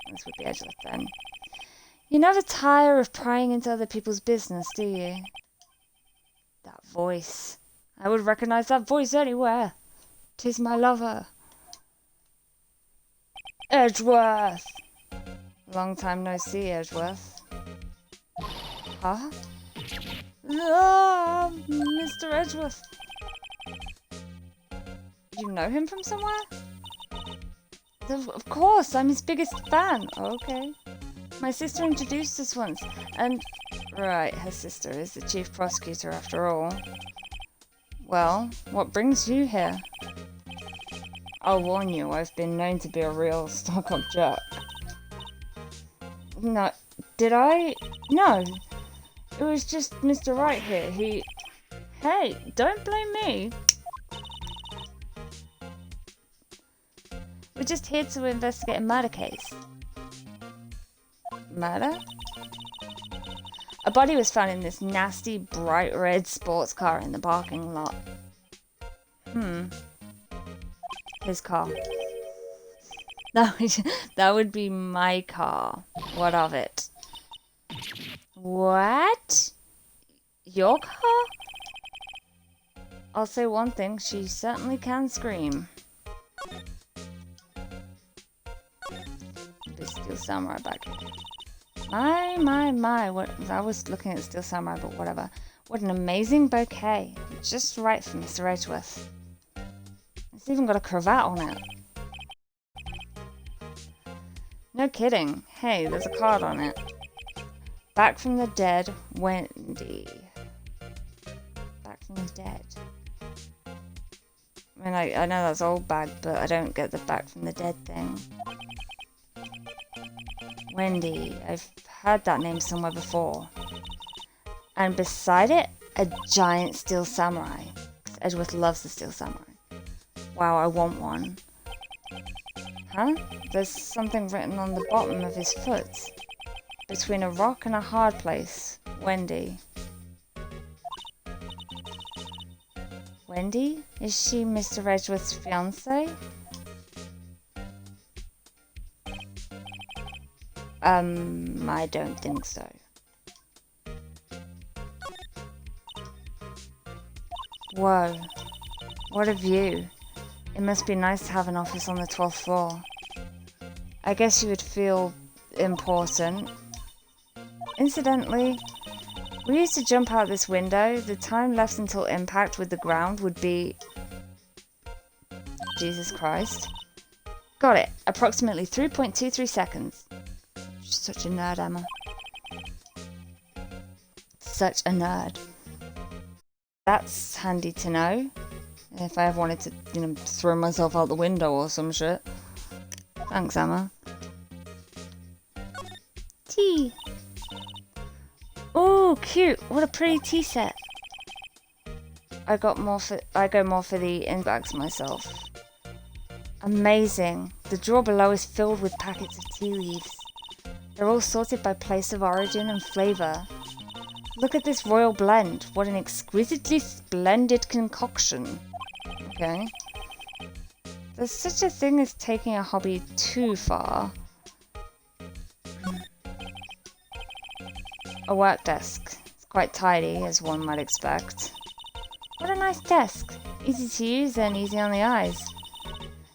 This would be Edgeworth then. You never tire of prying into other people's business, do you? That voice. I would recognize that voice anywhere. 'Tis my lover. Edgeworth! Long time no see, Edgeworth. Huh? Ah, Mr. Edgeworth. You know him from somewhere? Of course, I'm his biggest fan. Okay. My sister introduced us once, and... Right, her sister is the chief prosecutor after all. Well, what brings you here? I'll warn you, I've been known to be a real stuck-up jerk. No, did I? No. It was just Mr. Wright here. He... Hey, don't blame me. We're just here to investigate a murder case. Murder? A body was found in this nasty, bright red sports car in the parking lot. His car. That would be my car. What of it? What? Your car? I'll say one thing, she certainly can scream. The Steel Samurai back here. My, what, I was looking at Steel Samurai, but whatever. What an amazing bouquet. Just right for Mr. Edgeworth. It's even got a cravat on it. No kidding. Hey, there's a card on it. Back from the dead, Wendy. Back from the dead. I mean, I know that's old bag, but I don't get the back from the dead thing. Wendy. I've heard that name somewhere before. And beside it, a giant Steel Samurai. Edgeworth loves the Steel Samurai. Wow, I want one. Huh? There's something written on the bottom of his foot. Between a rock and a hard place. Wendy. Wendy? Is she Mr. Edgeworth's fiancée? I don't think so. Whoa. What a view. It must be nice to have an office on the 12th floor. I guess you would feel important. Incidentally, we used to jump out this window. The time left until impact with the ground would be... Jesus Christ. Got it. Approximately 3.23 seconds. Such a nerd, Emma. Such a nerd. That's handy to know. If I ever wanted to, you know, throw myself out the window or some shit. Thanks, Emma. Tea. Oh, cute. What a pretty tea set. I go more for the in-bags myself. Amazing. The drawer below is filled with packets of tea leaves. They're all sorted by place of origin and flavour. Look at this royal blend. What an exquisitely splendid concoction. Okay. There's such a thing as taking a hobby too far. A work desk. It's quite tidy, as one might expect. What a nice desk. Easy to use and easy on the eyes.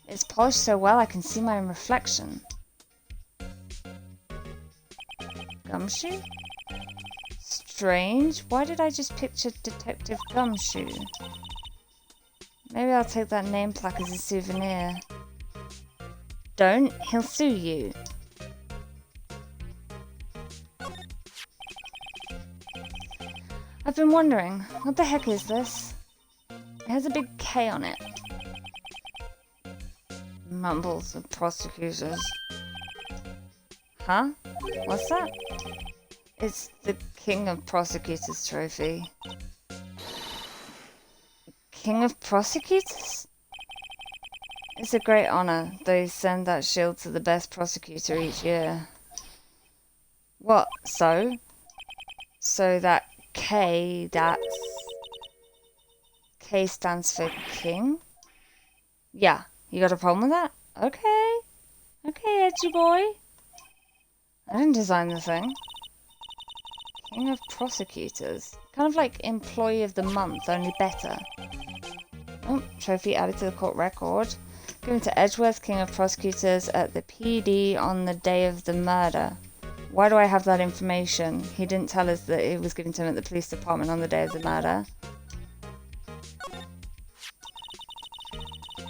It's polished so well I can see my own reflection. Gumshoe? Strange. Why did I just picture Detective Gumshoe? Maybe I'll take that name plaque as a souvenir. Don't. He'll sue you. I've been wondering, what the heck is this? It has a big K on it. Mumbles the prosecutors. Huh? What's that? It's the King of Prosecutors trophy. King of Prosecutors? It's a great honor. They send that shield to the best prosecutor each year. What? So? So that K, that's... K stands for King? Yeah. You got a problem with that? Okay. Okay, edgy boy. I didn't design the thing. King of Prosecutors. Kind of like Employee of the Month, only better. Oh, trophy added to the court record. Given to Edgeworth, King of Prosecutors, at the PD on the day of the murder. Why do I have that information? He didn't tell us that it was given to him at the police department on the day of the murder.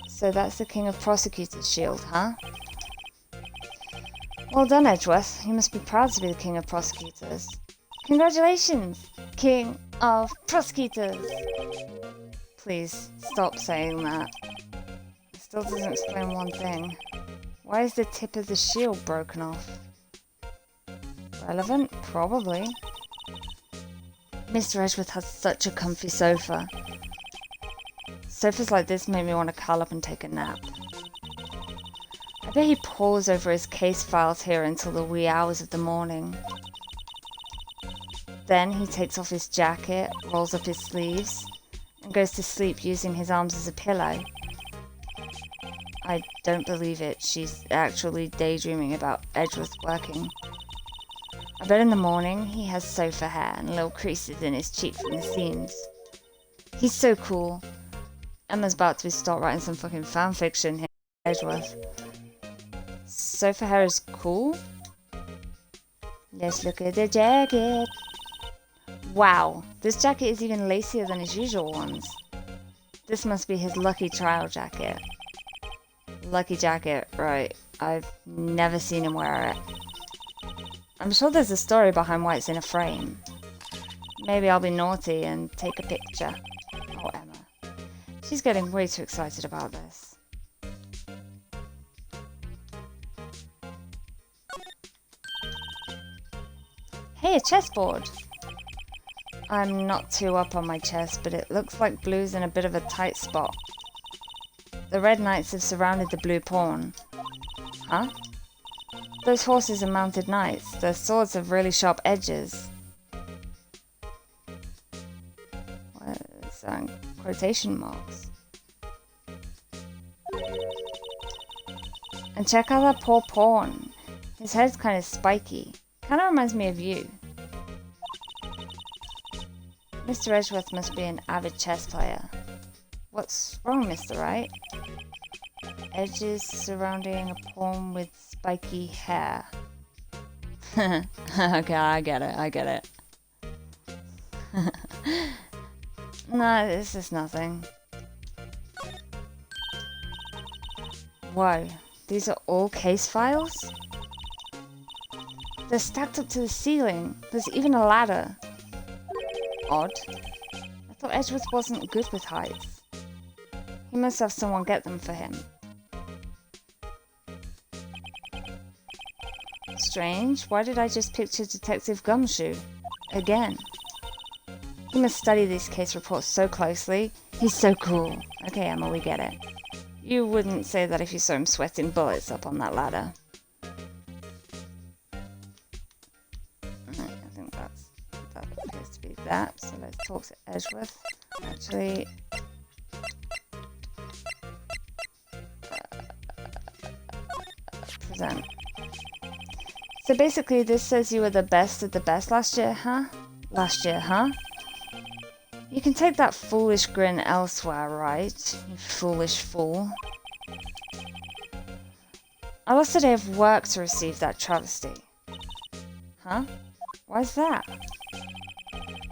So that's the King of Prosecutors shield, huh? Well done, Edgeworth. You must be proud to be the King of Prosecutors. Congratulations, King of Prosecutors! Please, stop saying that. It still doesn't explain one thing. Why is the tip of the shield broken off? Relevant? Probably. Mr. Edgeworth has such a comfy sofa. Sofas like this make me want to curl up and take a nap. I bet he pores over his case files here until the wee hours of the morning. Then he takes off his jacket, rolls up his sleeves, and goes to sleep using his arms as a pillow. I don't believe it. She's actually daydreaming about Edgeworth working. I bet in the morning he has sofa hair and little creases in his cheek from the seams. He's so cool. Emma's about to start writing some fucking fanfiction here, Edgeworth. Sofa hair is cool? Let's look at the jacket. Wow, this jacket is even lacier than his usual ones. This must be his lucky trial jacket. Lucky jacket, right. I've never seen him wear it. I'm sure there's a story behind why it's in a frame. Maybe I'll be naughty and take a picture. Oh, Emma. She's getting way too excited about this. Hey, a chessboard! I'm not too up on my chess, but it looks like blue's in a bit of a tight spot. The red knights have surrounded the blue pawn. Huh? Those horses are mounted knights. Their swords have really sharp edges. What is that? Quotation marks. And check out that poor pawn. His head's kind of spiky. Kind of reminds me of you. Mr. Edgeworth must be an avid chess player. What's wrong, Mr. Wright? Edges surrounding a pawn with spiky hair. Okay, I get it. No, this is nothing. Whoa, these are all case files? They're stacked up to the ceiling. There's even a ladder. Odd. I thought Edgeworth wasn't good with heights. He must have someone get them for him. Strange. Why did I just picture Detective Gumshoe? Again. He must study these case reports so closely. He's so cool. Okay, Emma, we get it. You wouldn't say that if you saw him sweating bullets up on that ladder. I think that appears to be that. So let's talk to Edgeworth. Actually, present. So basically, this says you were the best of the best last year, huh? You can take that foolish grin elsewhere, right? You foolish fool. I lost a day of work to receive that travesty. Huh? Why's that?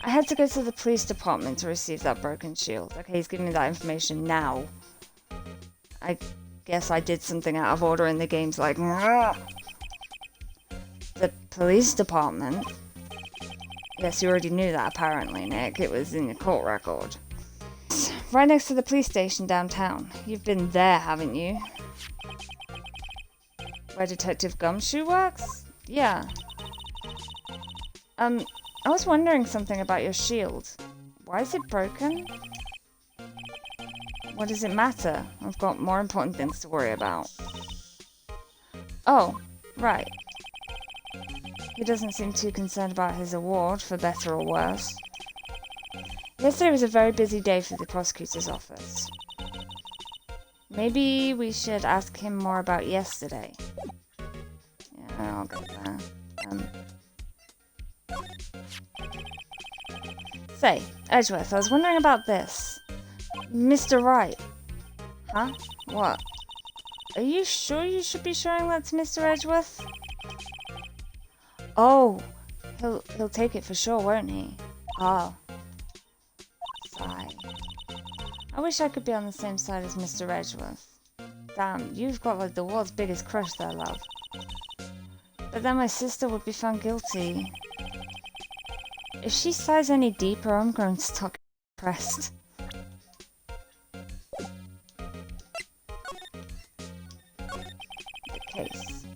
I had to go to the police department to receive that broken shield. Okay, he's giving me that information now. I guess I did something out of order in the game's like... Rrr. The police department? Yes, you already knew that apparently, Nick. It was in your court record. Right next to the police station downtown. You've been there, haven't you? Where Detective Gumshoe works? Yeah. I was wondering something about your shield. Why is it broken? What does it matter? I've got more important things to worry about. Oh, right. He doesn't seem too concerned about his award, for better or worse. Yesterday was a very busy day for the prosecutor's office. Maybe we should ask him more about yesterday. Yeah, I'll go there. Say, Edgeworth, I was wondering about this. Mr. Wright. Huh? What? Are you sure you should be showing that to Mr. Edgeworth? Oh, he'll take it for sure, won't he? Oh. Sigh. I wish I could be on the same side as Mr. Edgeworth. Damn, you've got like the world's biggest crush there, love. But then my sister would be found guilty. If she sighs any deeper, I'm going to start depressed. The case.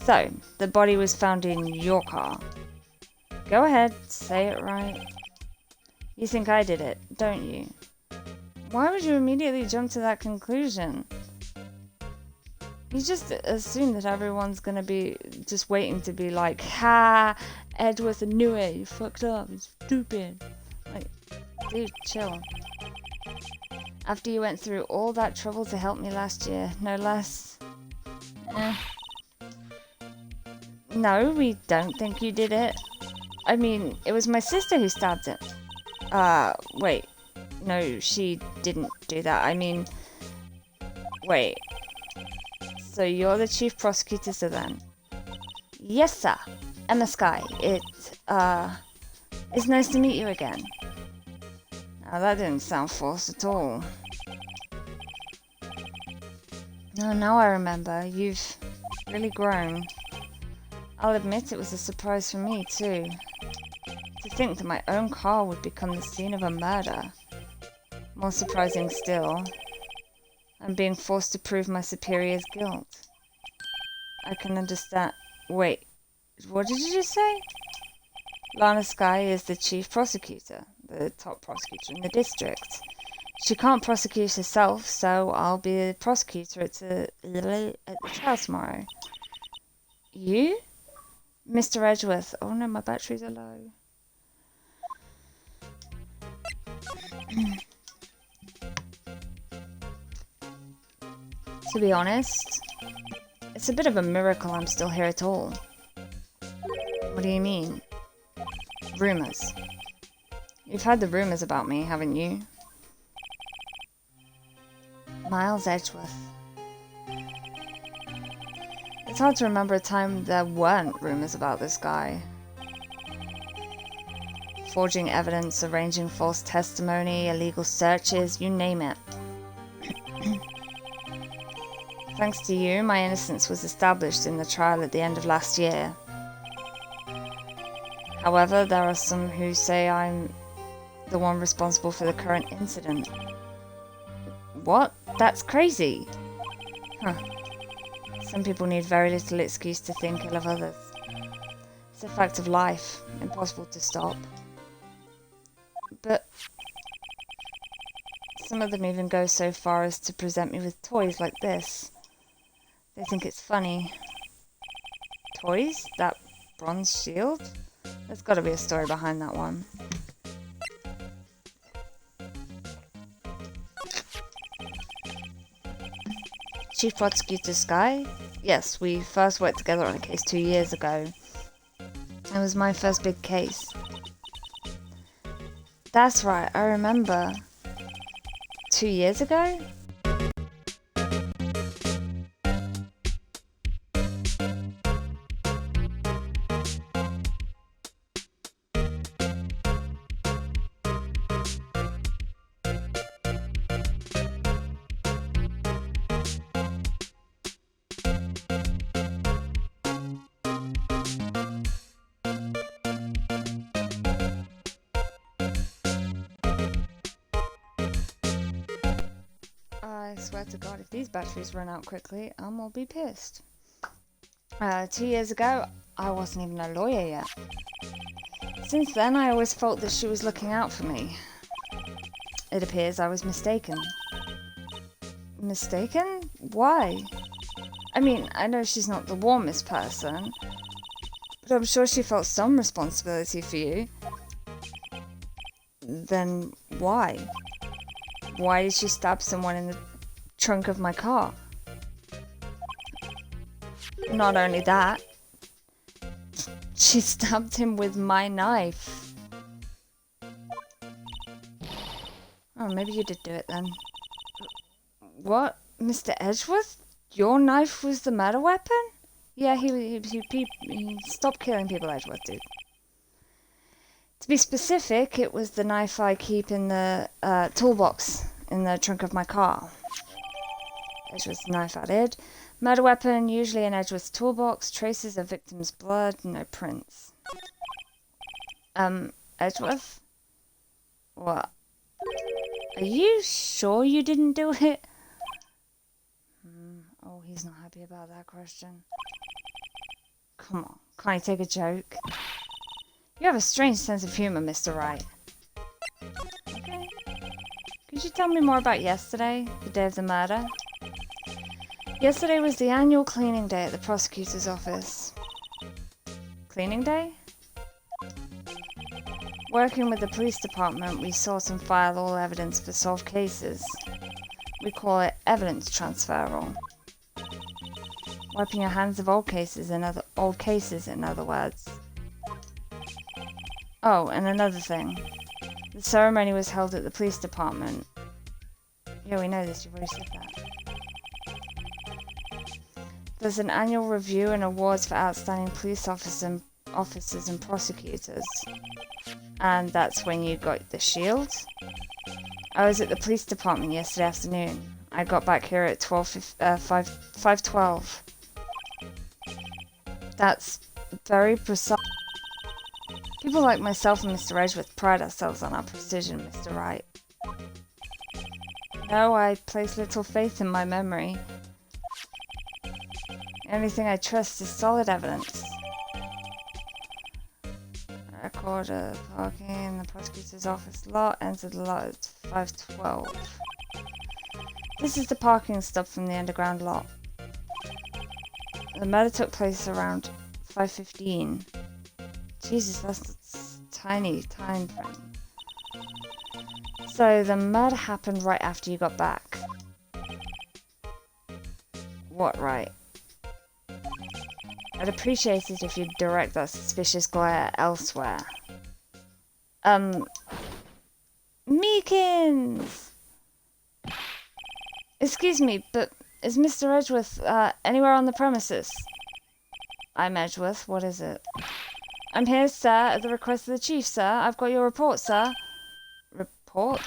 So, the body was found in your car. Go ahead, say it right. You think I did it, don't you? Why would you immediately jump to that conclusion? You just assume that everyone's gonna be just waiting to be like, ha, Edgeworth knew it, you fucked up, it's stupid. Like, dude, chill. After you went through all that trouble to help me last year, no less. No, we don't think you did it. I mean, it was my sister who stabbed him. Wait. No, she didn't do that. I mean, wait. So you're the chief prosecutor, so then? Yes, sir. Emma Sky. It's nice to meet you again. Now, that didn't sound forced at all. No, now I remember. You've really grown. I'll admit it was a surprise for me, too. To think that my own car would become the scene of a murder. More surprising still, I'm being forced to prove my superior's guilt. I can understand... Wait, what did you just say? Lana Sky is the chief prosecutor, the top prosecutor in the district. She can't prosecute herself, so I'll be the prosecutor at the trial tomorrow. You? Mr. Edgeworth. Oh no, my batteries are low. To be honest, it's a bit of a miracle I'm still here at all. What do you mean? Rumors. You've heard the rumors about me, haven't you? Miles Edgeworth. It's hard to remember a time there weren't rumors about this guy. Forging evidence, arranging false testimony, illegal searches, you name it. Thanks to you, my innocence was established in the trial at the end of last year. However, there are some who say I'm the one responsible for the current incident. What? That's crazy! Huh. Some people need very little excuse to think ill of others. It's a fact of life, impossible to stop. But some of them even go so far as to present me with toys like this. They think it's funny. Toys? That bronze shield? There's got to be a story behind that one. Chief Prosecutor Sky? Yes, we first worked together on a case 2 years ago. It was my first big case. That's right, I remember. 2 years ago? I swear to God, if these batteries run out quickly, I'll be pissed. 2 years ago, I wasn't even a lawyer yet. Since then, I always felt that she was looking out for me. It appears I was mistaken. Mistaken? Why? I mean, I know she's not the warmest person, but I'm sure she felt some responsibility for you. Then why? Why did she stab someone in the trunk of my car? Not only that, she stabbed him with my knife. Oh, maybe you did do it then. What? Mr. Edgeworth? Your knife was the murder weapon? Yeah, he stopped killing people, Edgeworth did. To be specific, it was the knife I keep in the toolbox in the trunk of my car. Edgeworth's knife added. Murder weapon, usually in Edgeworth's toolbox. Traces of victim's blood, no prints. Edgeworth? What? Are you sure you didn't do it? Oh, he's not happy about that question. Come on, can't you take a joke? You have a strange sense of humor, Mr. Wright. Okay. Could you tell me more about yesterday, the day of the murder? Yesterday was the annual cleaning day at the prosecutor's office. Cleaning day? Working with the police department, we sort and file all evidence for solved cases. We call it evidence transferal. Wiping your hands of old cases, in other words. Oh, and another thing. The ceremony was held at the police department. Yeah, we know this, you've already said that. There's an annual review and awards for outstanding police officers and prosecutors. And that's when you got the shield? I was at the police department yesterday afternoon. I got back here at 5:12. That's very precise. People like myself and Mr. Edgeworth pride ourselves on our precision, Mr. Wright. No, I place little faith in my memory. The only thing I trust is solid evidence. Record of parking in the prosecutor's office lot. Entered the lot at 5:12. This is the parking stop from the underground lot. The murder took place around 5:15. Jesus, that's a tiny time frame. So the murder happened right after you got back. What, right? I'd appreciate it if you'd direct that suspicious glare elsewhere. Meekins! Excuse me, but is Mr. Edgeworth, anywhere on the premises? I'm Edgeworth, what is it? I'm here, sir, at the request of the chief, sir. I've got your report, sir. Report?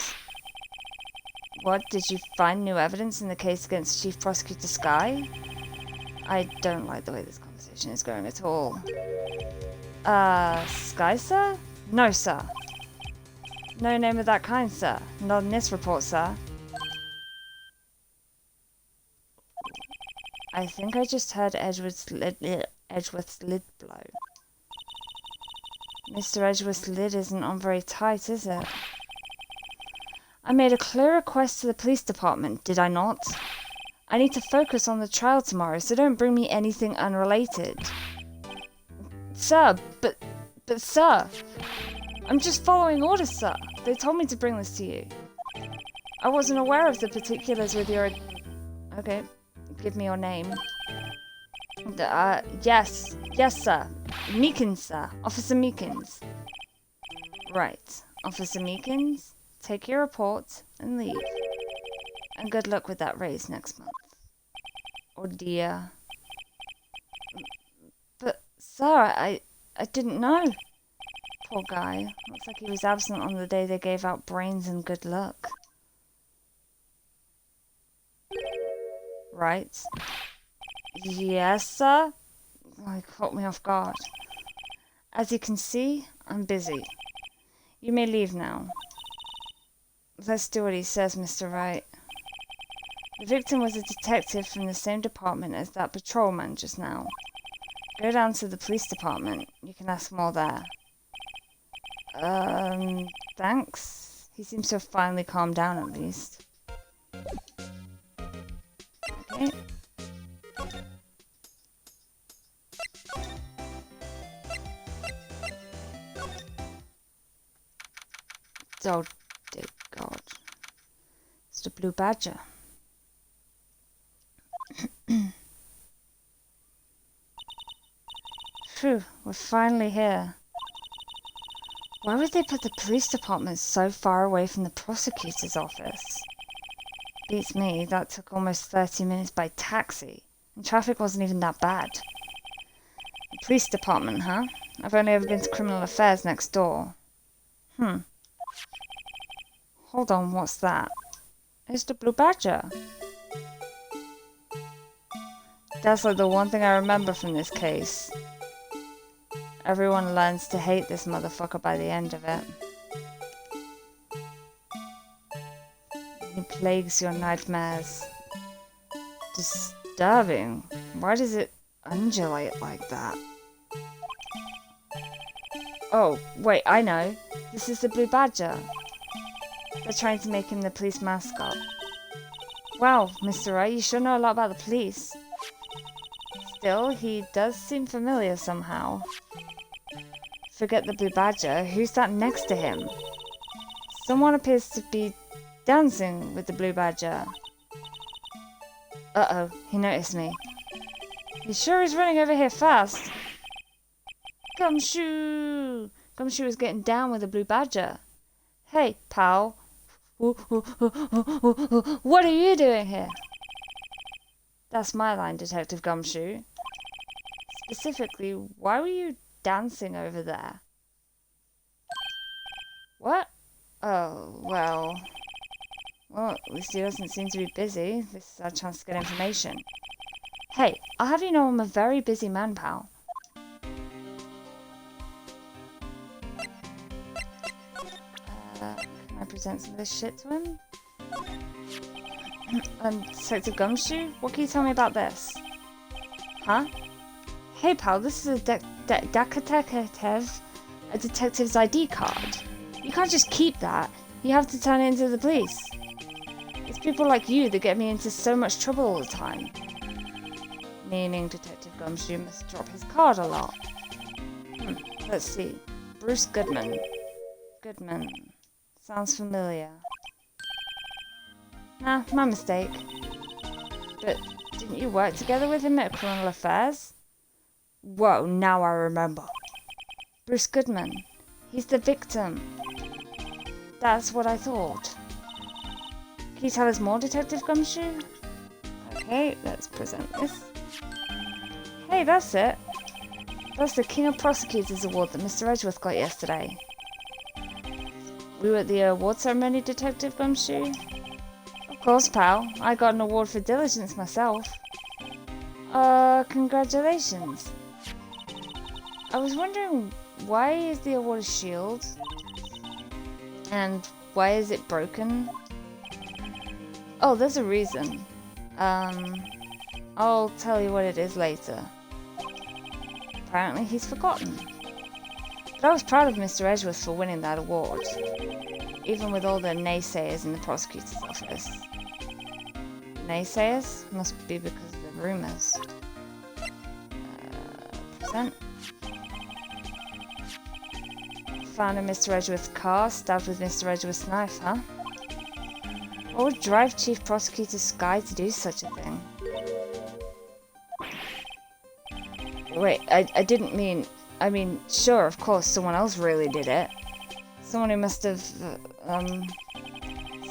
What, did you find new evidence in the case against Chief Prosecutor Skye? I don't like the way this conversation is going at all. Skye, sir? No, sir. No name of that kind, sir. Not in this report, sir. I think I just heard Edgeworth's lid blow. Mr. Edgeworth's lid isn't on very tight, is it? I made a clear request to the police department, did I not? I need to focus on the trial tomorrow, so don't bring me anything unrelated. Sir, but sir, I'm just following orders, sir. They told me to bring this to you. I wasn't aware of the particulars with your... Okay, give me your name. Yes, sir. Meekins, sir. Officer Meekins. Right. Officer Meekins, take your report and leave. And good luck with that raise next month. Oh dear. But, sir, I didn't know. Poor guy. Looks like he was absent on the day they gave out brains and good luck. Right. Yes, sir? Oh, he caught me off guard. As you can see, I'm busy. You may leave now. Let's do what he says, Mr. Wright. The victim was a detective from the same department as that patrolman just now. Go down to the police department. You can ask more there. Thanks. He seems to have finally calmed down at least. Okay. Oh, dear God. It's the blue badger. Phew, we're finally here. Why would they put the police department so far away from the prosecutor's office? Beats me, that took almost 30 minutes by taxi, and traffic wasn't even that bad. The police department, huh? I've only ever been to criminal affairs next door. Hold on, what's that? It's the Blue Badger. That's like the one thing I remember from this case. Everyone learns to hate this motherfucker by the end of it. He plagues your nightmares. Disturbing. Why does it undulate like that? Oh, wait, I know. This is the Blue Badger. They're trying to make him the police mascot. Wow, Mr. Wright, you sure know a lot about the police. Still, he does seem familiar somehow. Forget the Blue Badger, who's that next to him? Someone appears to be dancing with the Blue Badger. Uh-oh, he noticed me. He sure is running over here fast. Gumshoe! Gumshoe is getting down with the Blue Badger. Hey, pal. What are you doing here? That's my line, Detective Gumshoe. Specifically, why were you dancing over there? What? Oh, well... Well, at least he doesn't seem to be busy. This is our chance to get information. Hey, I'll have you know I'm a very busy man, pal. Can I present some of this shit to him? Detective Gumshoe? What can you tell me about this? Huh? Hey pal, this is a detective's ID card. You can't just keep that. You have to turn it into the police. It's people like you that get me into so much trouble all the time. Meaning Detective Gumshoe must drop his card a lot. Let's see. Bruce Goodman. Goodman. Sounds familiar. Nah, my mistake. But didn't you work together with him at Criminal Affairs? Whoa, now I remember. Bruce Goodman. He's the victim. That's what I thought. Can you tell us more, Detective Gumshoe? Okay, let's present this. Hey, that's it. That's the King of Prosecutors Award that Mr. Edgeworth got yesterday. We were at the award ceremony, Detective Gumshoe? Of course, pal. I got an award for diligence myself. Congratulations. I was wondering, why is the award a shield? And why is it broken? Oh, there's a reason. I'll tell you what it is later. Apparently he's forgotten. But I was proud of Mr. Edgeworth for winning that award. Even with all the naysayers in the prosecutor's office. Naysayers? Must be because of the rumours. Present. Found in Mr. Edgeworth's car, stabbed with Mr. Edgeworth's knife, huh? What would drive Chief Prosecutor Skye to do such a thing? Wait, I didn't mean... I mean, sure, of course, someone else really did it. Someone who must have...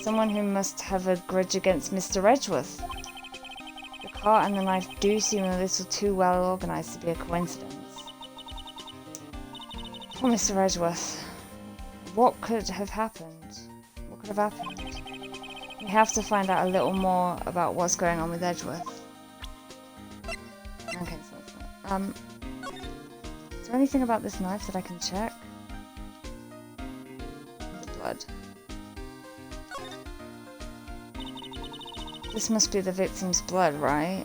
someone who must have a grudge against Mr. Edgeworth. The car and the knife do seem a little too well organised to be a coincidence. Poor Mr. Edgeworth. What could have happened? What could have happened? We have to find out a little more about what's going on with Edgeworth. Okay, so that's that. Is there anything about this knife that I can check? The blood. This must be the victim's blood, right?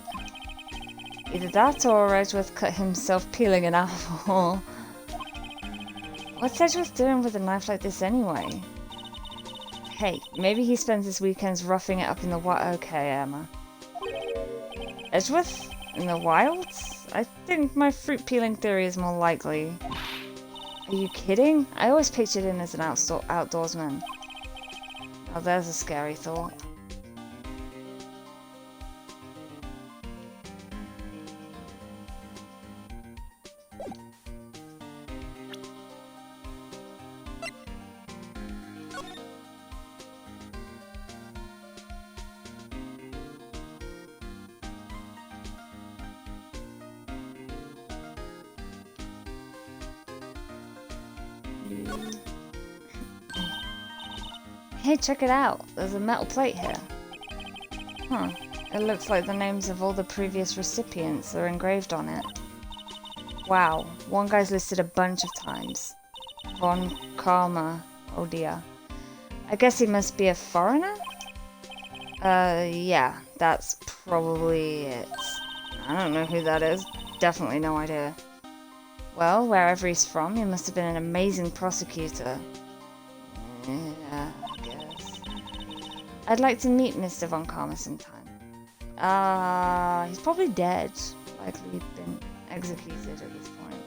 Either that or Edgeworth cut himself peeling an apple. What's Edgeworth doing with a knife like this anyway? Hey, maybe he spends his weekends roughing it up in the wild. Okay, Emma. Edgeworth? In the wilds? I think my fruit peeling theory is more likely. Are you kidding? I always pictured him as an outdoorsman. Oh, there's a scary thought. Hey, check it out. There's a metal plate here. Huh. It looks like the names of all the previous recipients are engraved on it. Wow. One guy's listed a bunch of times. Von Karma. Oh dear. I guess he must be a foreigner? Yeah. That's probably it. I don't know who that is. Definitely no idea. Well, wherever he's from, he must have been an amazing prosecutor. Yeah, I guess. I'd like to meet Mr. Von Karma sometime. He's probably dead. Likely been executed at this point.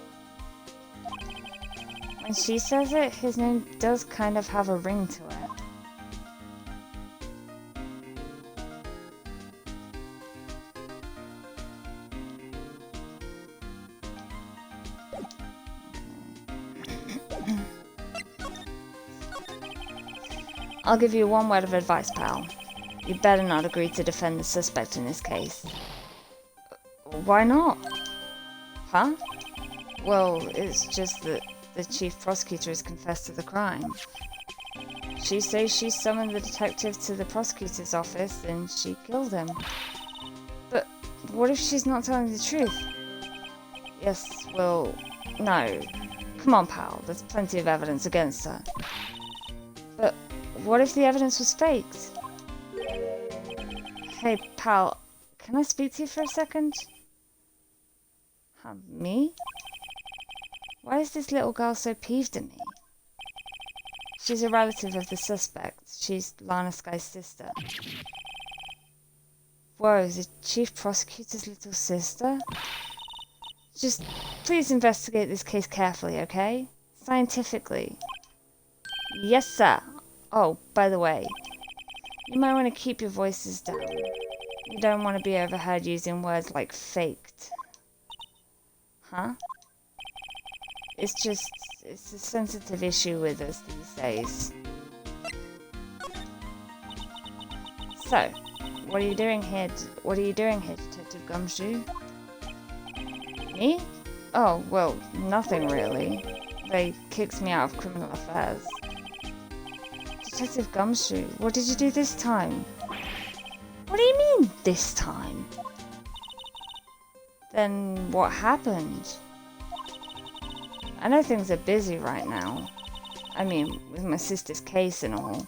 When she says it, his name does kind of have a ring to it. I'll give you one word of advice, pal. You better not agree to defend the suspect in this case. Why not? Huh? Well, it's just that the chief prosecutor has confessed to the crime. She says she summoned the detective to the prosecutor's office and she killed him. But what if she's not telling the truth? Yes, well, no. Come on, pal. There's plenty of evidence against her. But what if the evidence was faked? Hey, pal, can I speak to you for a second? Huh, me? Why is this little girl so peeved at me? She's a relative of the suspect. She's Lana Sky's sister. Whoa, the chief prosecutor's little sister? Just please investigate this case carefully, okay? Scientifically. Yes, sir. Oh, by the way, you might want to keep your voices down. You don't want to be overheard using words like faked. Huh? It's a sensitive issue with us these days. So, what are you doing here, Detective Gumshoe? Me? Oh, well, nothing really. They kicked me out of criminal affairs. Detective Gumshoe, what did you do this time? What do you mean, this time? Then what happened? I know things are busy right now. I mean, with my sister's case and all.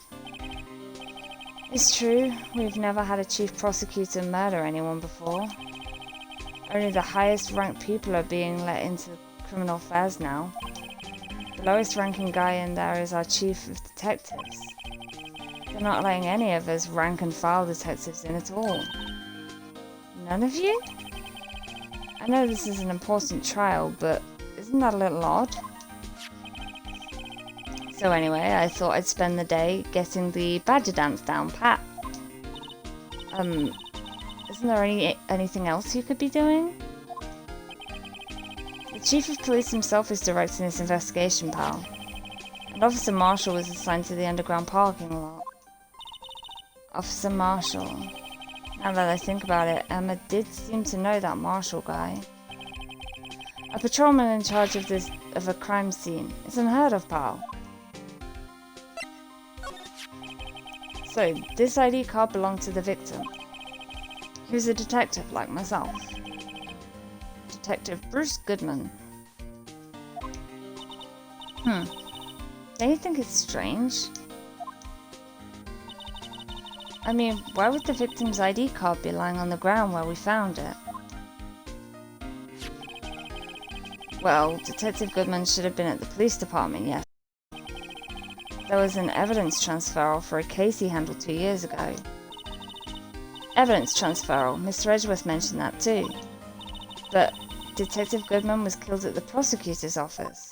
It's true, we've never had a chief prosecutor murder anyone before. Only the highest ranked people are being let into criminal affairs now. The lowest ranking guy in there is our chief of detectives. They're not letting any of us rank and file detectives in at all. None of you? I know this is an important trial, but isn't that a little odd? So anyway, I thought I'd spend the day getting the badger dance down pat. Isn't there anything else you could be doing? The Chief of Police himself is directing this investigation, pal. And Officer Marshall was assigned to the underground parking lot. Officer Marshall. Now that I think about it, Emma did seem to know that Marshall guy. A patrolman in charge of a crime scene. It's unheard of, pal. So, this ID card belonged to the victim. He was a detective like myself. Detective Bruce Goodman. Don't you think it's strange? I mean, why would the victim's ID card be lying on the ground where we found it? Well, Detective Goodman should have been at the police department, yes. There was an evidence transferal for a case he handled 2 years ago. Evidence transferal, Mr. Edgeworth mentioned that too. But Detective Goodman was killed at the prosecutor's office.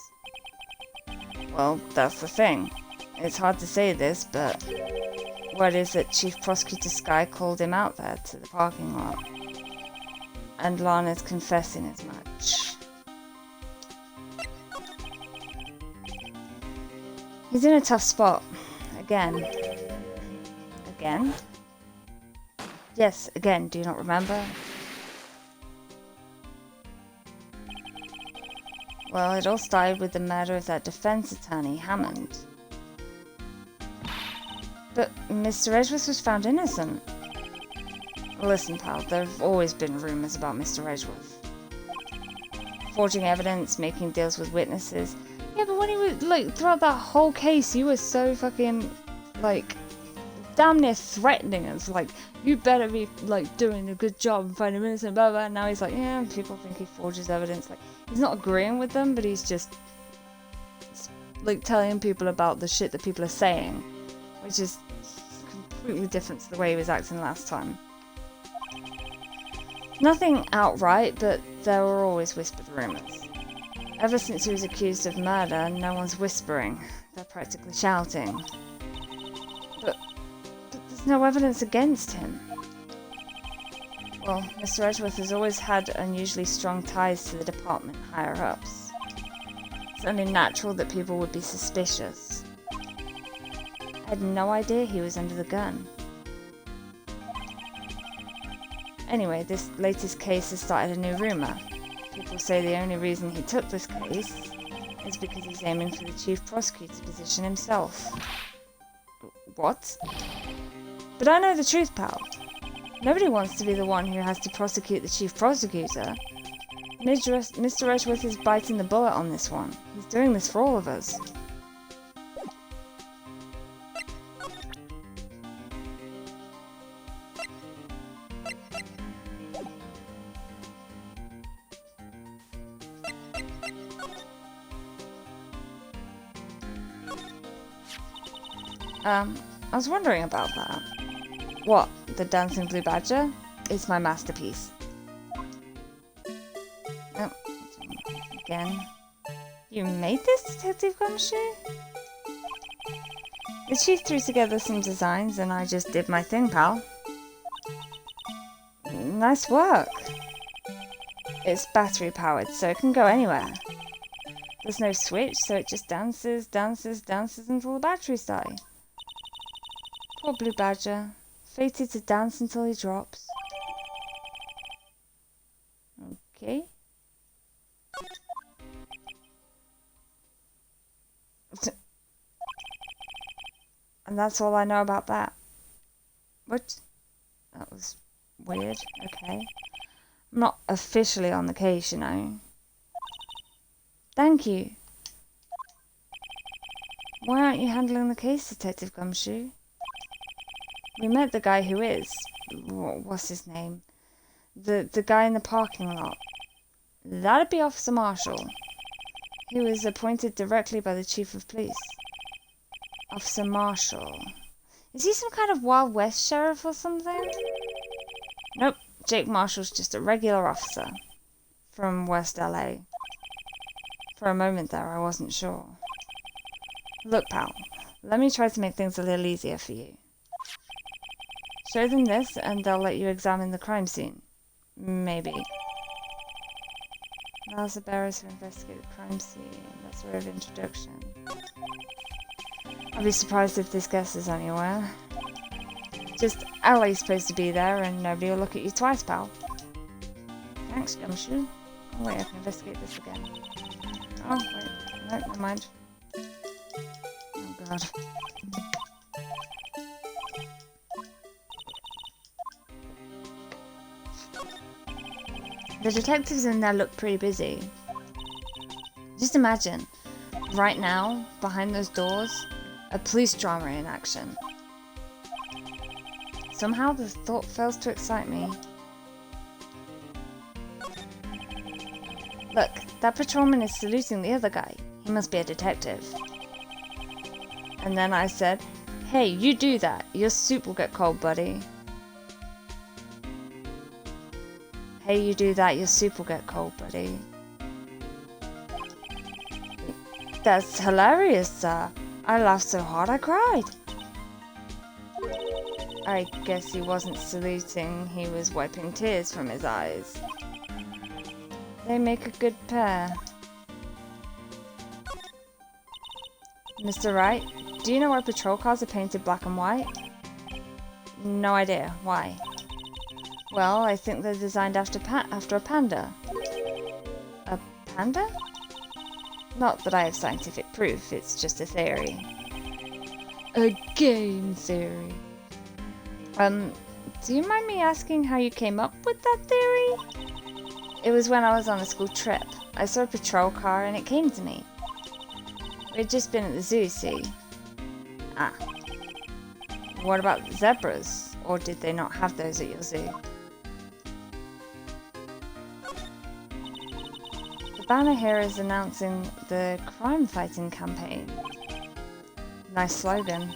Well, that's the thing. It's hard to say this, but word is that Chief Prosecutor Sky called him out there to the parking lot. And Lana's confessing as much. He's in a tough spot. Again. Again? Yes, again, do you not remember? Well, it all started with the murder of that defense attorney, Hammond. But Mr. Edgeworth was found innocent. Listen, pal, there have always been rumors about Mr. Edgeworth. Forging evidence, making deals with witnesses. Yeah, but when he was, like, throughout that whole case, you were so fucking, like, damn near threatening us. Like, you better be, like, doing a good job and finding him innocent, blah, blah. And now he's like, yeah, people think he forges evidence. Like, he's not agreeing with them, but he's just, like, telling people about the shit that people are saying. Which is completely different to the way he was acting last time. Nothing outright, but there were always whispered rumours. Ever since he was accused of murder, no one's whispering. They're practically shouting. But there's no evidence against him. Well, Mr. Edgeworth has always had unusually strong ties to the department higher-ups. It's only natural that people would be suspicious. I had no idea he was under the gun. Anyway, this latest case has started a new rumour. People say the only reason he took this case is because he's aiming for the chief prosecutor position himself. What? But I know the truth, pal. Nobody wants to be the one who has to prosecute the chief prosecutor. Mr. Edgeworth is biting the bullet on this one. He's doing this for all of us. I was wondering about that. What, the Dancing Blue Badger? It's my masterpiece. Oh, again. You made this, Detective Gumshoe? The chief threw together some designs and I just did my thing, pal. Nice work. It's battery powered, so it can go anywhere. There's no switch, so it just dances, dances, dances until the batteries die. Poor Blue Badger, fated to dance until he drops. Okay. And that's all I know about that. What? That was weird. Okay. I'm not officially on the case, you know. Thank you. Why aren't you handling the case, Detective Gumshoe? We met the guy who is. What's his name? The guy in the parking lot. That'd be Officer Marshall. He was appointed directly by the Chief of Police. Officer Marshall. Is he some kind of Wild West sheriff or something? Nope. Jake Marshall's just a regular officer. From West LA. For a moment there, I wasn't sure. Look, pal. Let me try to make things a little easier for you. Show them this, and they'll let you examine the crime scene. Maybe. Allows the bearers to investigate the crime scene. That's a way of introduction. I'll be surprised if this guest is anywhere. Just LA's supposed to be there, and nobody will look at you twice, pal. Thanks, Gumshoe. Oh wait, I can investigate this again. Oh wait, no, never mind. Oh god. The detectives in there look pretty busy. Just imagine, right now, behind those doors, a police drama in action. Somehow the thought fails to excite me. Look, that patrolman is saluting the other guy. He must be a detective. And then I said, hey, you do that. Your soup will get cold, buddy. Hey, you do that, your soup will get cold, buddy. That's hilarious, sir. I laughed so hard I cried. I guess he wasn't saluting, he was wiping tears from his eyes. They make a good pair. Mr. Wright, do you know why patrol cars are painted black and white? No idea. Why? Well, I think they're designed after a panda. A panda? Not that I have scientific proof, it's just a theory. A game theory. Do you mind me asking how you came up with that theory? It was when I was on a school trip. I saw a patrol car and it came to me. We had just been at the zoo, see? Ah. What about zebras? Or did they not have those at your zoo? The banner here is announcing the crime-fighting campaign. Nice slogan.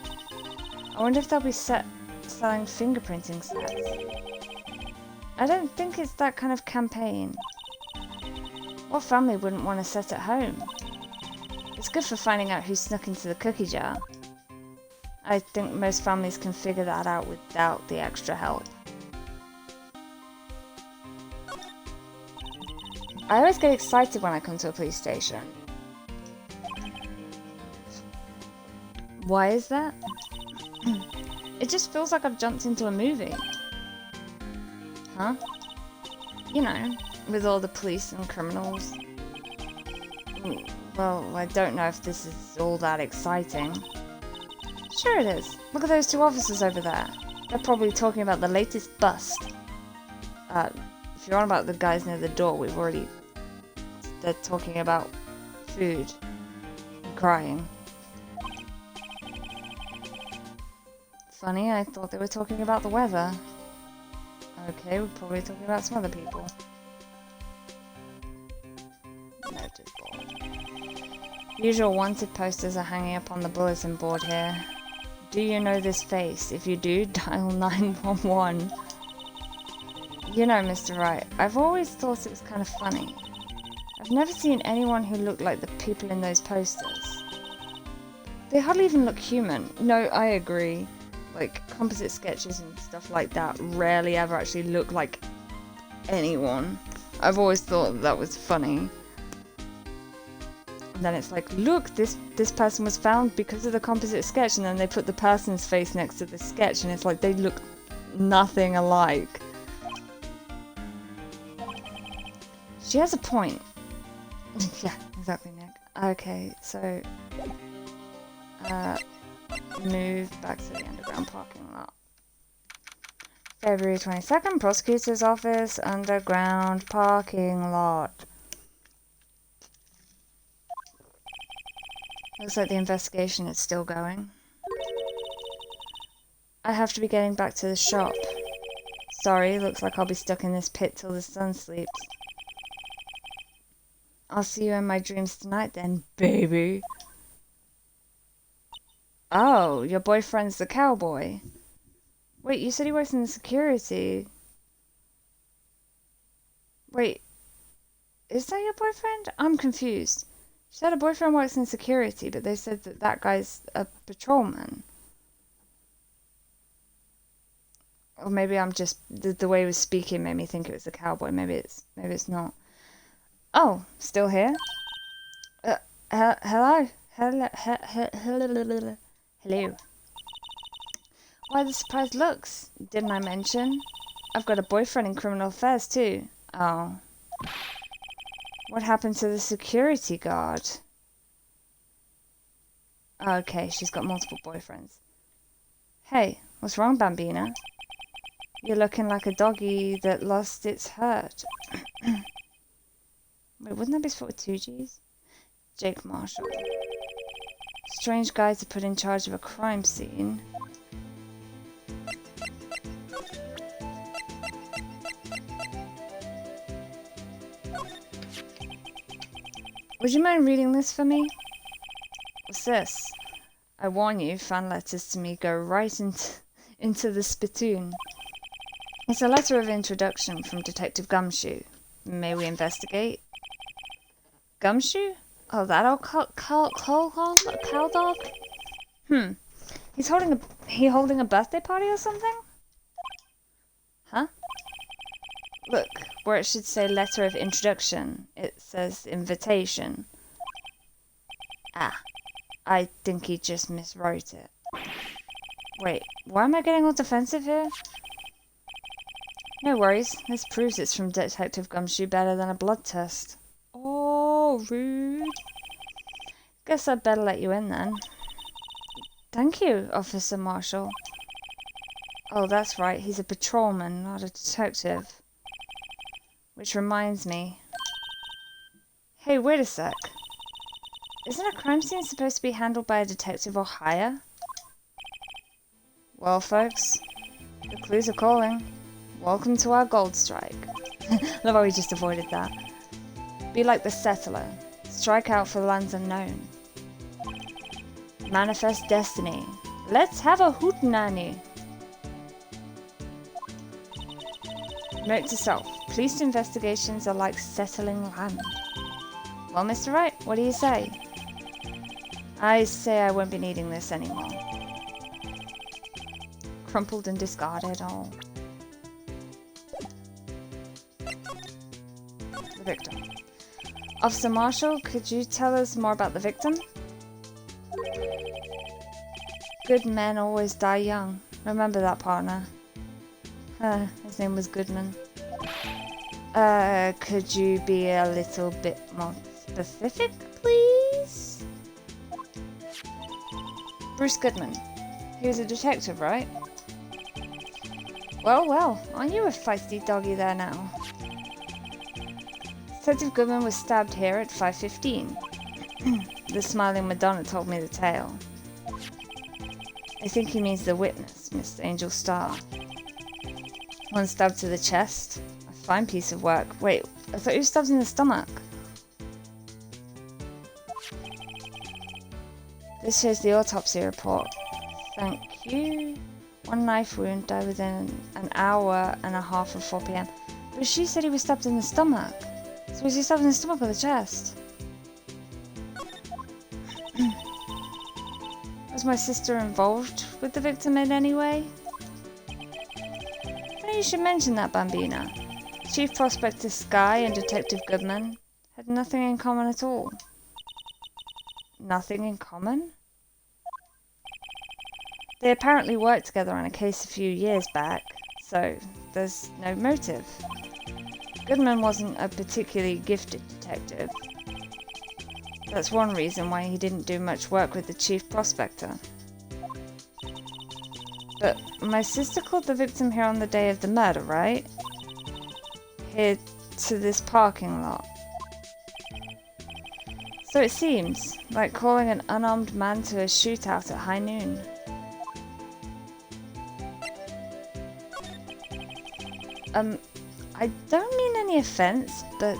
I wonder if they'll be selling fingerprinting sets. I don't think it's that kind of campaign. What family wouldn't want a set at home? It's good for finding out who snuck into the cookie jar. I think most families can figure that out without the extra help. I always get excited when I come to a police station. Why is that? It just feels like I've jumped into a movie. Huh? You know, with all the police and criminals. Well, I don't know if this is all that exciting. Sure it is. Look at those two officers over there. They're probably talking about the latest bust. If you're on about the guys near the door, they're talking about food and crying. Funny, I thought they were talking about the weather. Okay, we're probably talking about some other people. Noted board. Usual wanted posters are hanging up on the bulletin board here. Do you know this face? If you do, dial 911. You know, Mr. Wright, I've always thought it was kind of funny. I've never seen anyone who looked like the people in those posters. They hardly even look human. No, I agree. Like, composite sketches and stuff like that rarely ever actually look like anyone. I've always thought that was funny. And then it's like, look, this person was found because of the composite sketch, and then they put the person's face next to the sketch, and it's like they look nothing alike. She has a point. Yeah, exactly, Nick. Okay, so move back to the underground parking lot. February 22nd, Prosecutor's Office, underground parking lot. Looks like the investigation is still going. I have to be getting back to the shop. Sorry, looks like I'll be stuck in this pit till the sun sleeps. I'll see you in my dreams tonight then, baby. Oh, your boyfriend's the cowboy. Wait, you said he works in security. Wait, is that your boyfriend? I'm confused. She said her boyfriend works in security, but they said that guy's a patrolman. Or maybe I'm just the way he was speaking made me think it was a cowboy. Maybe it's not. Oh, still here? Hello? Hello. Why the surprised looks? Didn't I mention? I've got a boyfriend in criminal affairs too. Oh. What happened to the security guard? Okay, she's got multiple boyfriends. Hey, what's wrong, Bambina? You're looking like a doggy that lost its hurt. Wait, wouldn't that be spelled with 2 G's? Jake Marshall. Strange guy to put in charge of a crime scene. Would you mind reading this for me? What's this? I warn you, fan letters to me go right into the spittoon. It's a letter of introduction from Detective Gumshoe. May we investigate? Gumshoe? Oh, that old cow dog? He's holding a birthday party or something? Huh? Look, where it should say letter of introduction, it says invitation. Ah, I think he just miswrote it. Wait, why am I getting all defensive here? No worries, this proves it's from Detective Gumshoe better than a blood test. Oh, rude. Guess I'd better let you in then. Thank you, Officer Marshall. Oh, that's right. He's a patrolman, not a detective. Which reminds me. Hey, wait a sec. Isn't a crime scene supposed to be handled by a detective or higher? Well, folks, the clues are calling. Welcome to our gold strike. Love how we just avoided that. Be like the settler. Strike out for lands unknown. Manifest destiny. Let's have a hootenanny. Note to self. Police investigations are like settling land. Well, Mr. Wright, what do you say? I say I won't be needing this anymore. Crumpled and discarded. Oh. The victim. Officer Marshall, could you tell us more about the victim? Good men always die young. Remember that, partner. His name was Goodman. Could you be a little bit more specific, please? Bruce Goodman. He was a detective, right? Well, well, aren't you a feisty doggy there now? Detective Goodman was stabbed here at 5:15. The smiling Madonna told me the tale. I think he means the witness, Mr. Angel Star. One stab to the chest. A fine piece of work. Wait, I thought you were stabbed in the stomach. This shows the autopsy report. Thank you. One knife wound, died within an hour and a half of 4 p.m. But she said he was stabbed in the stomach. So was he stabbed in the stomach or the chest? Was my sister involved with the victim in any way? Funny you should mention that, Bambina. Chief Prospector Sky and Detective Goodman had nothing in common at all. Nothing in common? They apparently worked together on a case a few years back, so there's no motive. Goodman wasn't a particularly gifted detective. That's one reason why he didn't do much work with the chief prospector. But my sister called the victim here on the day of the murder, right? Here to this parking lot. So it seems like calling an unarmed man to a shootout at high noon. I don't mean any offense, but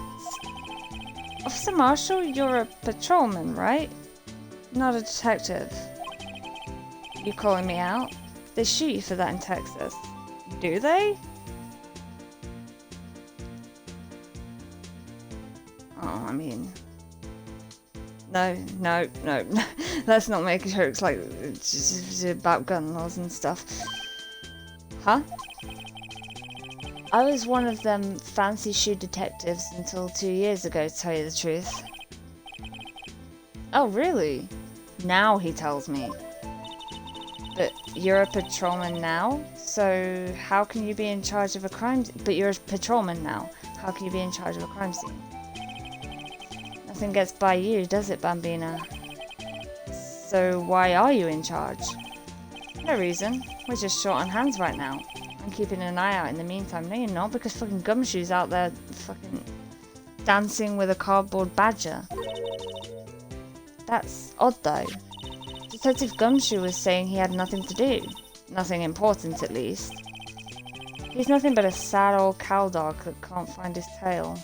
Officer Marshall, you're a patrolman, right? Not a detective. You calling me out? They shoot you for that in Texas. Do they? Oh, I mean... No. Let's not make jokes like about gun laws and stuff. Huh? I was one of them fancy shoe detectives until 2 years ago, to tell you the truth. Oh, really? Now he tells me. But you're a patrolman now? So how can you be in charge of a crime... But you're a patrolman now. How can you be in charge of a crime scene? Nothing gets by you, does it, Bambina? So why are you in charge? No reason. We're just short on hands right now. I'm keeping an eye out in the meantime. No, you're not, because fucking Gumshoe's out there fucking dancing with a cardboard badger. That's odd, though. Detective Gumshoe was saying he had nothing to do. Nothing important, at least. He's nothing but a sad old cowdog that can't find his tail.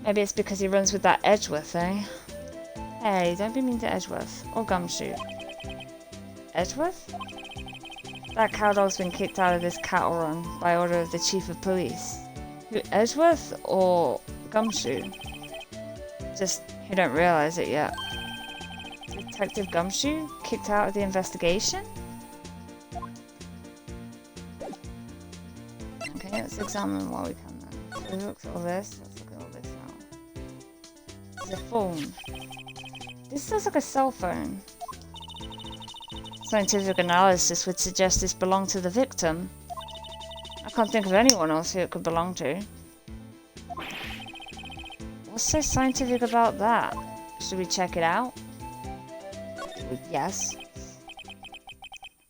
Maybe it's because he runs with that Edgeworth, eh? Hey, don't be mean to Edgeworth. Or Gumshoe. Edgeworth? That cowdog's been kicked out of this cattle run by order of the Chief of Police. Who, Edgeworth or Gumshoe? Just, you don't realise it yet. Detective Gumshoe? Kicked out of the investigation? Okay, let's examine what we can then. So we looked at all this. Let's look at all this now. It's a phone. This looks like a cell phone. Scientific analysis would suggest this belonged to the victim. I can't think of anyone else who it could belong to. What's so scientific about that? Should we check it out? Yes.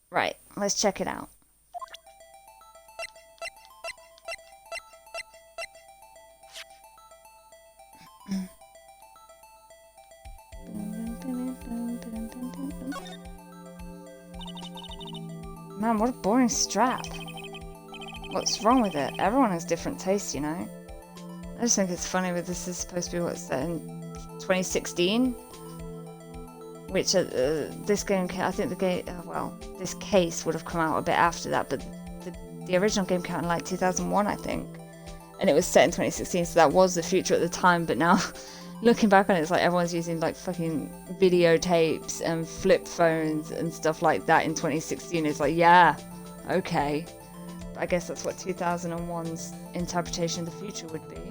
Right, let's check it out. Man, what a boring strap. What's wrong with it? Everyone has different tastes, you know? I just think it's funny that this is supposed to be what's set in 2016. Which, this game, I think the game, well, this case would have come out a bit after that, but the original game came out in like 2001, I think. And it was set in 2016, so that was the future at the time, but now, looking back on it, it's like everyone's using like fucking videotapes and flip phones and stuff like that in 2016. It's like, yeah, okay. But I guess that's what 2001's interpretation of the future would be.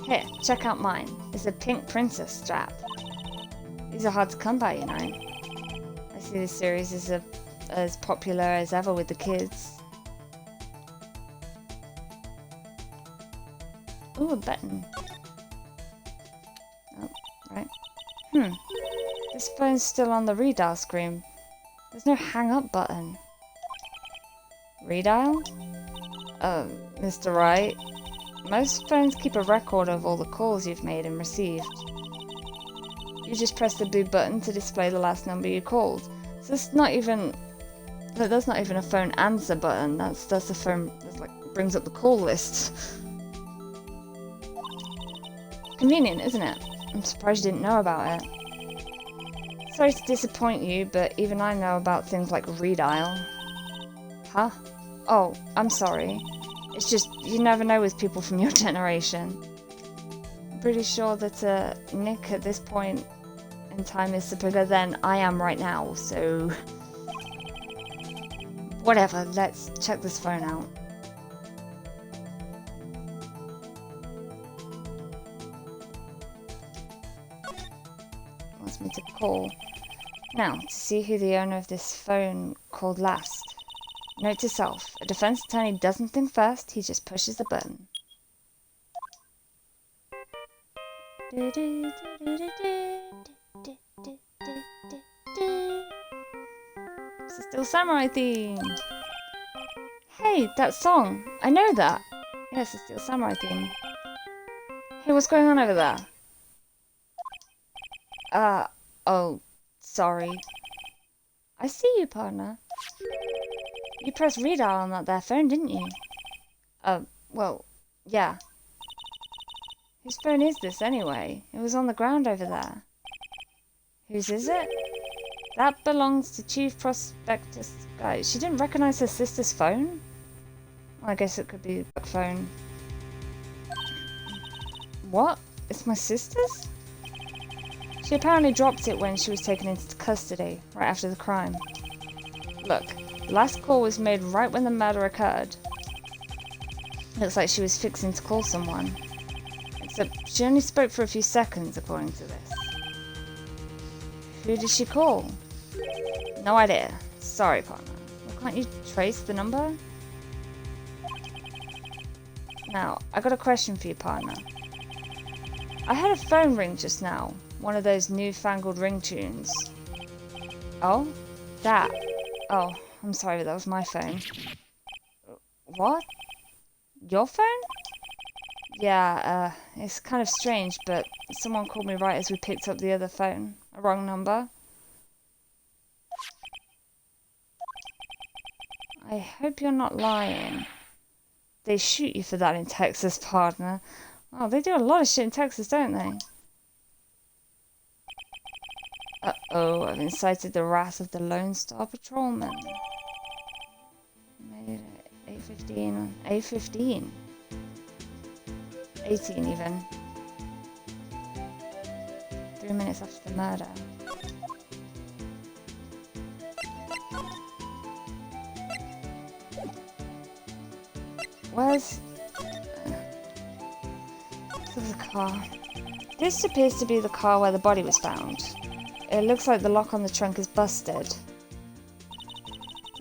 Here, check out mine. It's a pink princess strap. These are hard to come by, you know. I see this series is as popular as ever with the kids. Ooh, a button. Oh, right. This phone's still on the redial screen. There's no hang up button. Redial? Mr. Wright. Most phones keep a record of all the calls you've made and received. You just press the blue button to display the last number you called. So that's not even a phone answer button. That's the phone that like brings up the call list. Convenient, isn't it? I'm surprised you didn't know about it. Sorry to disappoint you, but even I know about things like redial. Huh? Oh, I'm sorry. It's just, you never know with people from your generation. I'm pretty sure that Nick at this point in time is simpler than I am right now, so... Whatever, let's check this phone out. Wants me to call. Now, to see who the owner of this phone called last. Note to self, a defense attorney doesn't think first, he just pushes the button. It's a Steel Samurai theme! Hey, that song! I know that! Yes, it's a Steel Samurai theme. Hey, what's going on over there? Oh, sorry. I see you, partner. You pressed redial on that there phone, didn't you? Well, yeah. Whose phone is this, anyway? It was on the ground over there. Whose is it? That belongs to Chief Prosecutor. Guys, she didn't recognize her sister's phone? Well, I guess it could be a phone. What? It's my sister's? She apparently dropped it when she was taken into custody, right after the crime. Look. The last call was made right when the murder occurred. Looks like she was fixing to call someone. Except she only spoke for a few seconds, according to this. Who did she call? No idea. Sorry, partner. Well, can't you trace the number? Now, I got a question for you, partner. I heard a phone ring just now. One of those newfangled ringtunes. Oh? That. Oh. I'm sorry, but that was my phone. What? Your phone? Yeah, it's kind of strange, but someone called me right as we picked up the other phone. A wrong number. I hope you're not lying. They shoot you for that in Texas, partner. Oh, they do a lot of shit in Texas, don't they? Uh-oh, I've incited the wrath of the Lone Star Patrolman. Made it 8:15. 8:15. 18 even. 3 minutes after the murder. Where's the car? This appears to be the car where the body was found. It looks like the lock on the trunk is busted.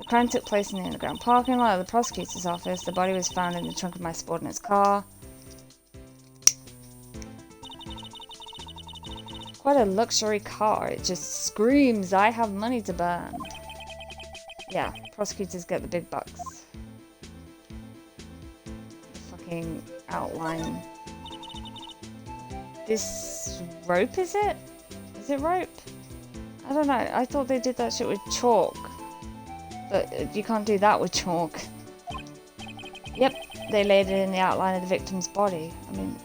The crime took place in the underground parking lot of the prosecutor's office. The body was found in the trunk of my subordinate's car. Quite a luxury car. It just screams, I have money to burn. Yeah, prosecutors get the big bucks. Fucking outline. This rope, is it? Is it rope? I don't know. I thought they did that shit with chalk. But you can't do that with chalk. Yep, they laid it in the outline of the victim's body. I mean,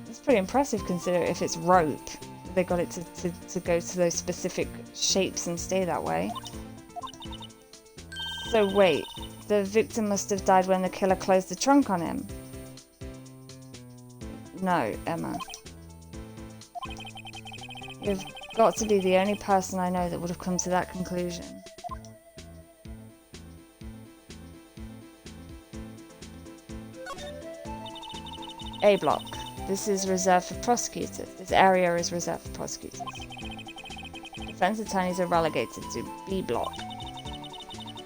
it's pretty impressive considering if it's rope. They got it to go to those specific shapes and stay that way. So wait, the victim must have died when the killer closed the trunk on him. No, Emma. You've got to be the only person I know that would have come to that conclusion. A block. This is reserved for prosecutors. This area is reserved for prosecutors. Defense attorneys are relegated to B block.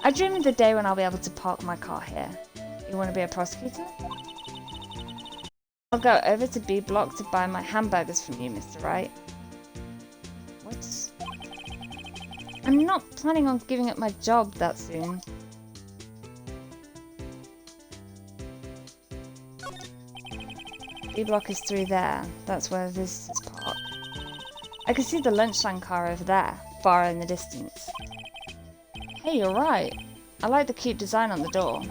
I dream of the day when I'll be able to park my car here. You want to be a prosecutor? I'll go over to B block to buy my hamburgers from you, Mr. Wright. What? I'm not planning on giving up my job that soon. B block is through there. That's where visitors park. I can see the lunchtime car over there, far in the distance. Hey, you're right. I like the cute design on the door.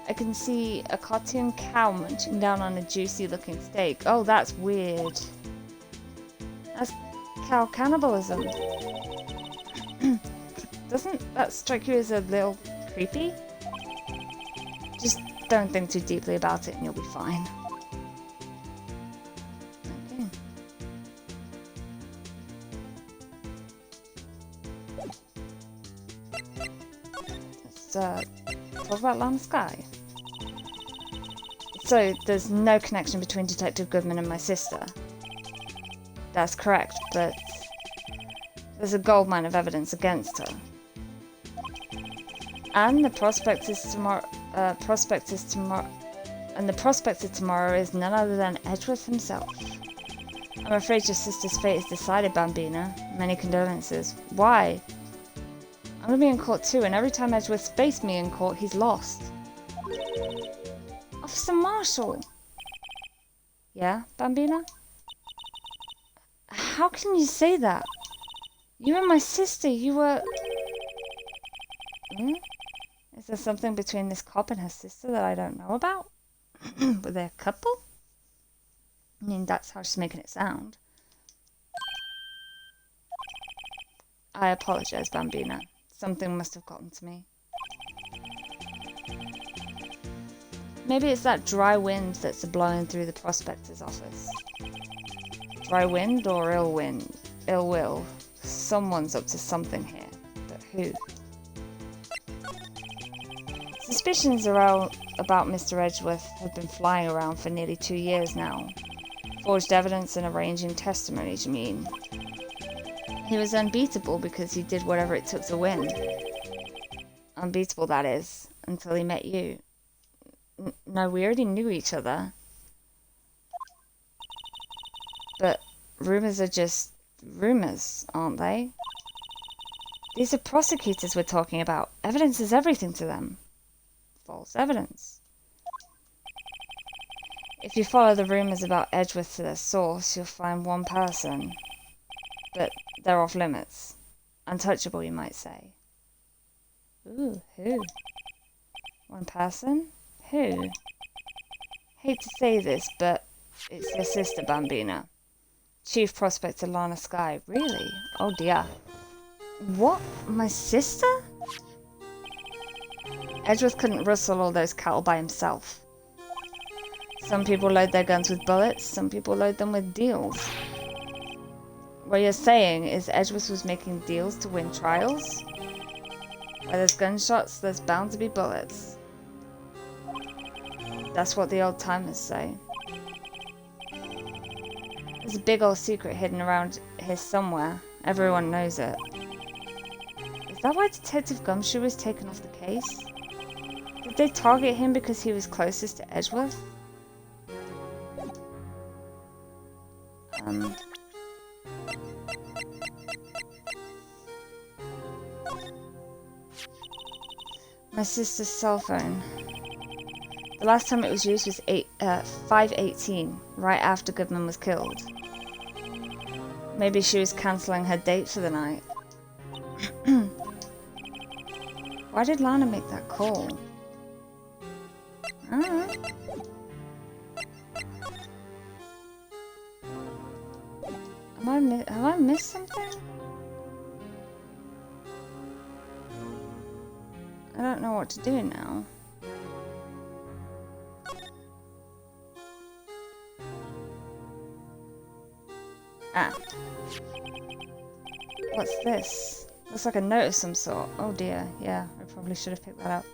I can see a cartoon cow munching down on a juicy looking steak. Oh, that's weird. That's cow cannibalism. Doesn't that strike you as a little creepy? Just don't think too deeply about it and you'll be fine. Okay. Let's talk about Lana Sky. So, there's no connection between Detective Goodman and my sister. That's correct, but there's a goldmine of evidence against her. And the prospector tomorrow is none other than Edgeworth himself. I'm afraid your sister's fate is decided, Bambina. Many condolences. Why? I'm gonna be in court too, and every time Edgeworth's faced me in court, he's lost. Officer Marshall! Yeah, Bambina? How can you say that? You and my sister, you were... Is there something between this cop and her sister that I don't know about? Were they a couple? I mean, that's how she's making it sound. I apologize, Bambina. Something must have gotten to me. Maybe it's that dry wind that's blowing through the prospector's office. Dry wind or ill wind? Ill will. Someone's up to something here. But who? Suspicions about Mr. Edgeworth have been flying around for nearly 2 years now. Forged evidence and arranging testimonies, you mean? He was unbeatable because he did whatever it took to win. Unbeatable, that is, until he met you. No, we already knew each other. But rumors are just rumors, aren't they? These are prosecutors we're talking about. Evidence is everything to them. False evidence. If you follow the rumors about Edgeworth to their source, you'll find one person. But they're off limits. Untouchable, you might say. Ooh, who? One person? Who? Hate to say this, but it's your sister, Bambina. Chief Prospector Lana Sky. Really? Oh dear. What? My sister? Edgeworth couldn't rustle all those cattle by himself. Some people load their guns with bullets, some people load them with deals. What you're saying is Edgeworth was making deals to win trials? Where there's gunshots, there's bound to be bullets. That's what the old timers say. There's a big old secret hidden around here somewhere. Everyone knows it. Is that why Detective Gumshoe was taken off the case? Did they target him because he was closest to Edgeworth? My sister's cell phone. The last time it was used was 5:18, right after Goodman was killed. Maybe she was cancelling her date for the night. Why did Lana make that call? I don't know. Have I missed something? I don't know what to do now. Ah. What's this? Looks like a note of some sort. Oh dear. Yeah, I probably should have picked that up.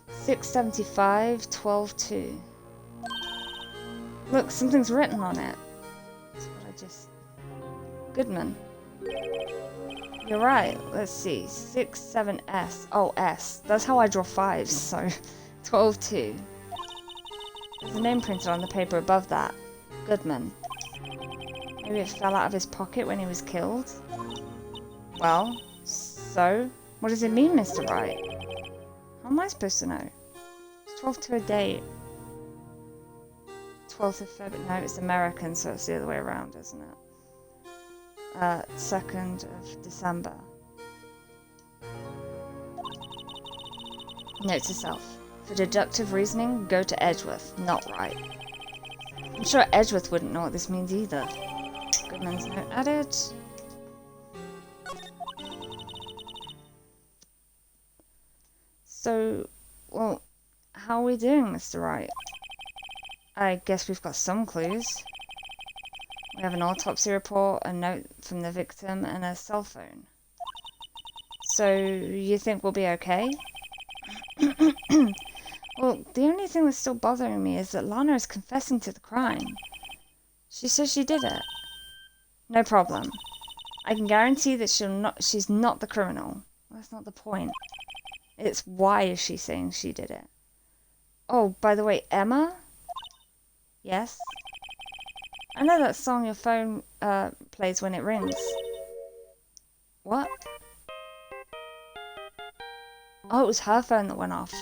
675, 12-2. Look, something's written on it. That's what I just... Goodman. You're right. Let's see. 6-7-S. Oh, S. That's how I draw 5s, so... 12-2. There's a name printed on the paper above that. Goodman. Maybe it fell out of his pocket when he was killed? Well, so? What does it mean, Mr. Wright? How am I supposed to know? It's 12 to a date. 12th of February. No, it's American, so it's the other way around, isn't it? 2nd of December. Note to self. For deductive reasoning, go to Edgeworth, not Wright. I'm sure Edgeworth wouldn't know what this means either. Goodman's note added. So, well, how are we doing, Mr. Wright? I guess we've got some clues. We have an autopsy report, a note from the victim, and a cell phone. So, you think we'll be okay? Well, the only thing that's still bothering me is that Lana is confessing to the crime. She says she did it. No problem. I can guarantee that she's not the criminal. That's not the point. It's why is she saying she did it. Oh, by the way, Emma? Yes? I know that song your phone plays when it rings. What? Oh, it was her phone that went off.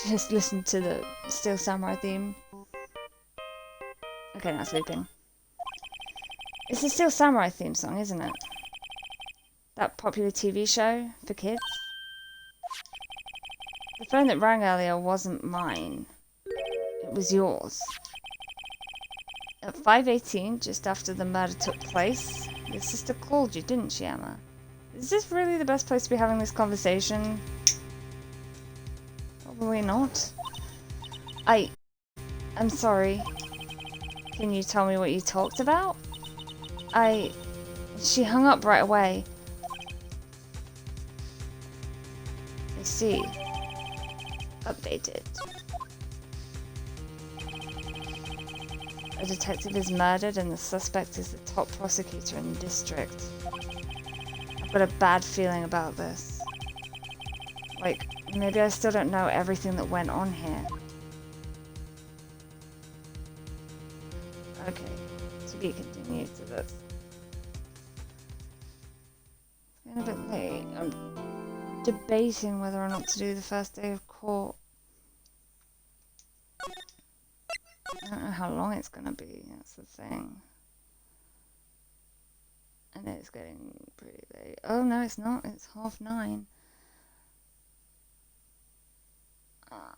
Just listen to the Steel Samurai theme. Okay, now it's looping. It's the Steel Samurai theme song, isn't it? That popular TV show for kids? The phone that rang earlier wasn't mine. It was yours. At 5:18, just after the murder took place, your sister called you, didn't she, Emma? Is this really the best place to be having this conversation? Probably not. I'm sorry. Can you tell me what you talked about? She hung up right away. I see. Updated. A detective is murdered and the suspect is the top prosecutor in the district. I've got a bad feeling about this. Like, maybe I still don't know everything that went on here. Okay, to be continued to this. It's getting a bit late. I'm debating whether or not to do the first day of court. I don't know how long it's gonna be, that's the thing. And it's getting pretty late. Oh no, it's not, it's 9:30. I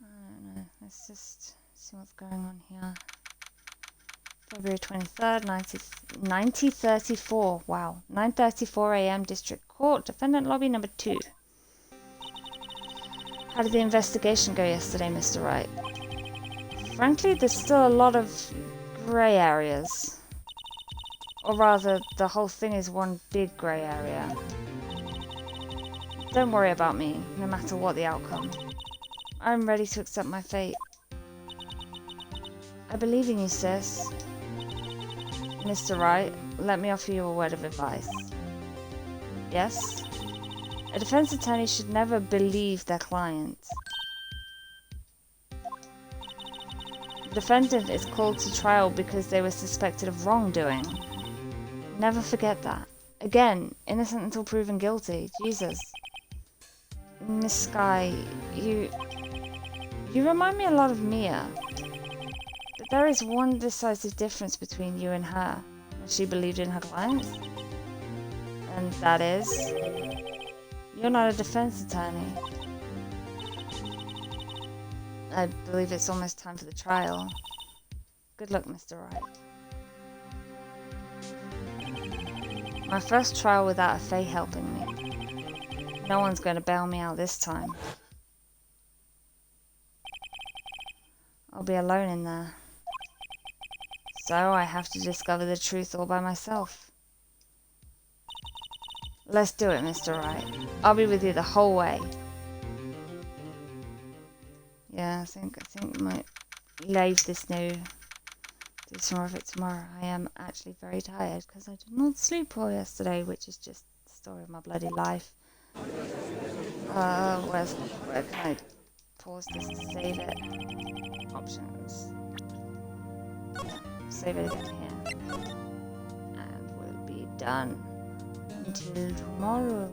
don't know, let's just see what's going on here. February 23rd, 1934, wow. 9:34 AM, District Court, Defendant Lobby number 2. How did the investigation go yesterday, Mr. Wright? Frankly, there's still a lot of grey areas. Or rather, the whole thing is one big grey area. Don't worry about me, no matter what the outcome. I'm ready to accept my fate. I believe in you, sis. Mr. Wright, let me offer you a word of advice. Yes? A defense attorney should never believe their client. The defendant is called to trial because they were suspected of wrongdoing. Never forget that. Again, innocent until proven guilty. Jesus. Miss Skye, you remind me a lot of Mia. But there is one decisive difference between you and her. She believed in her clients. And that is, you're not a defense attorney. I believe it's almost time for the trial. Good luck, Mr. Wright. My first trial without a Fae helping me. No one's going to bail me out this time. I'll be alone in there. So I have to discover the truth all by myself. Let's do it, Mr. Wright. I'll be with you the whole way. Yeah, I think I might leave this now. Do some more of it tomorrow. I am actually very tired because I did not sleep well yesterday, which is just the story of my bloody life. Where can I pause this to save it? Options. Yeah, save it again here. And we'll be done until tomorrow.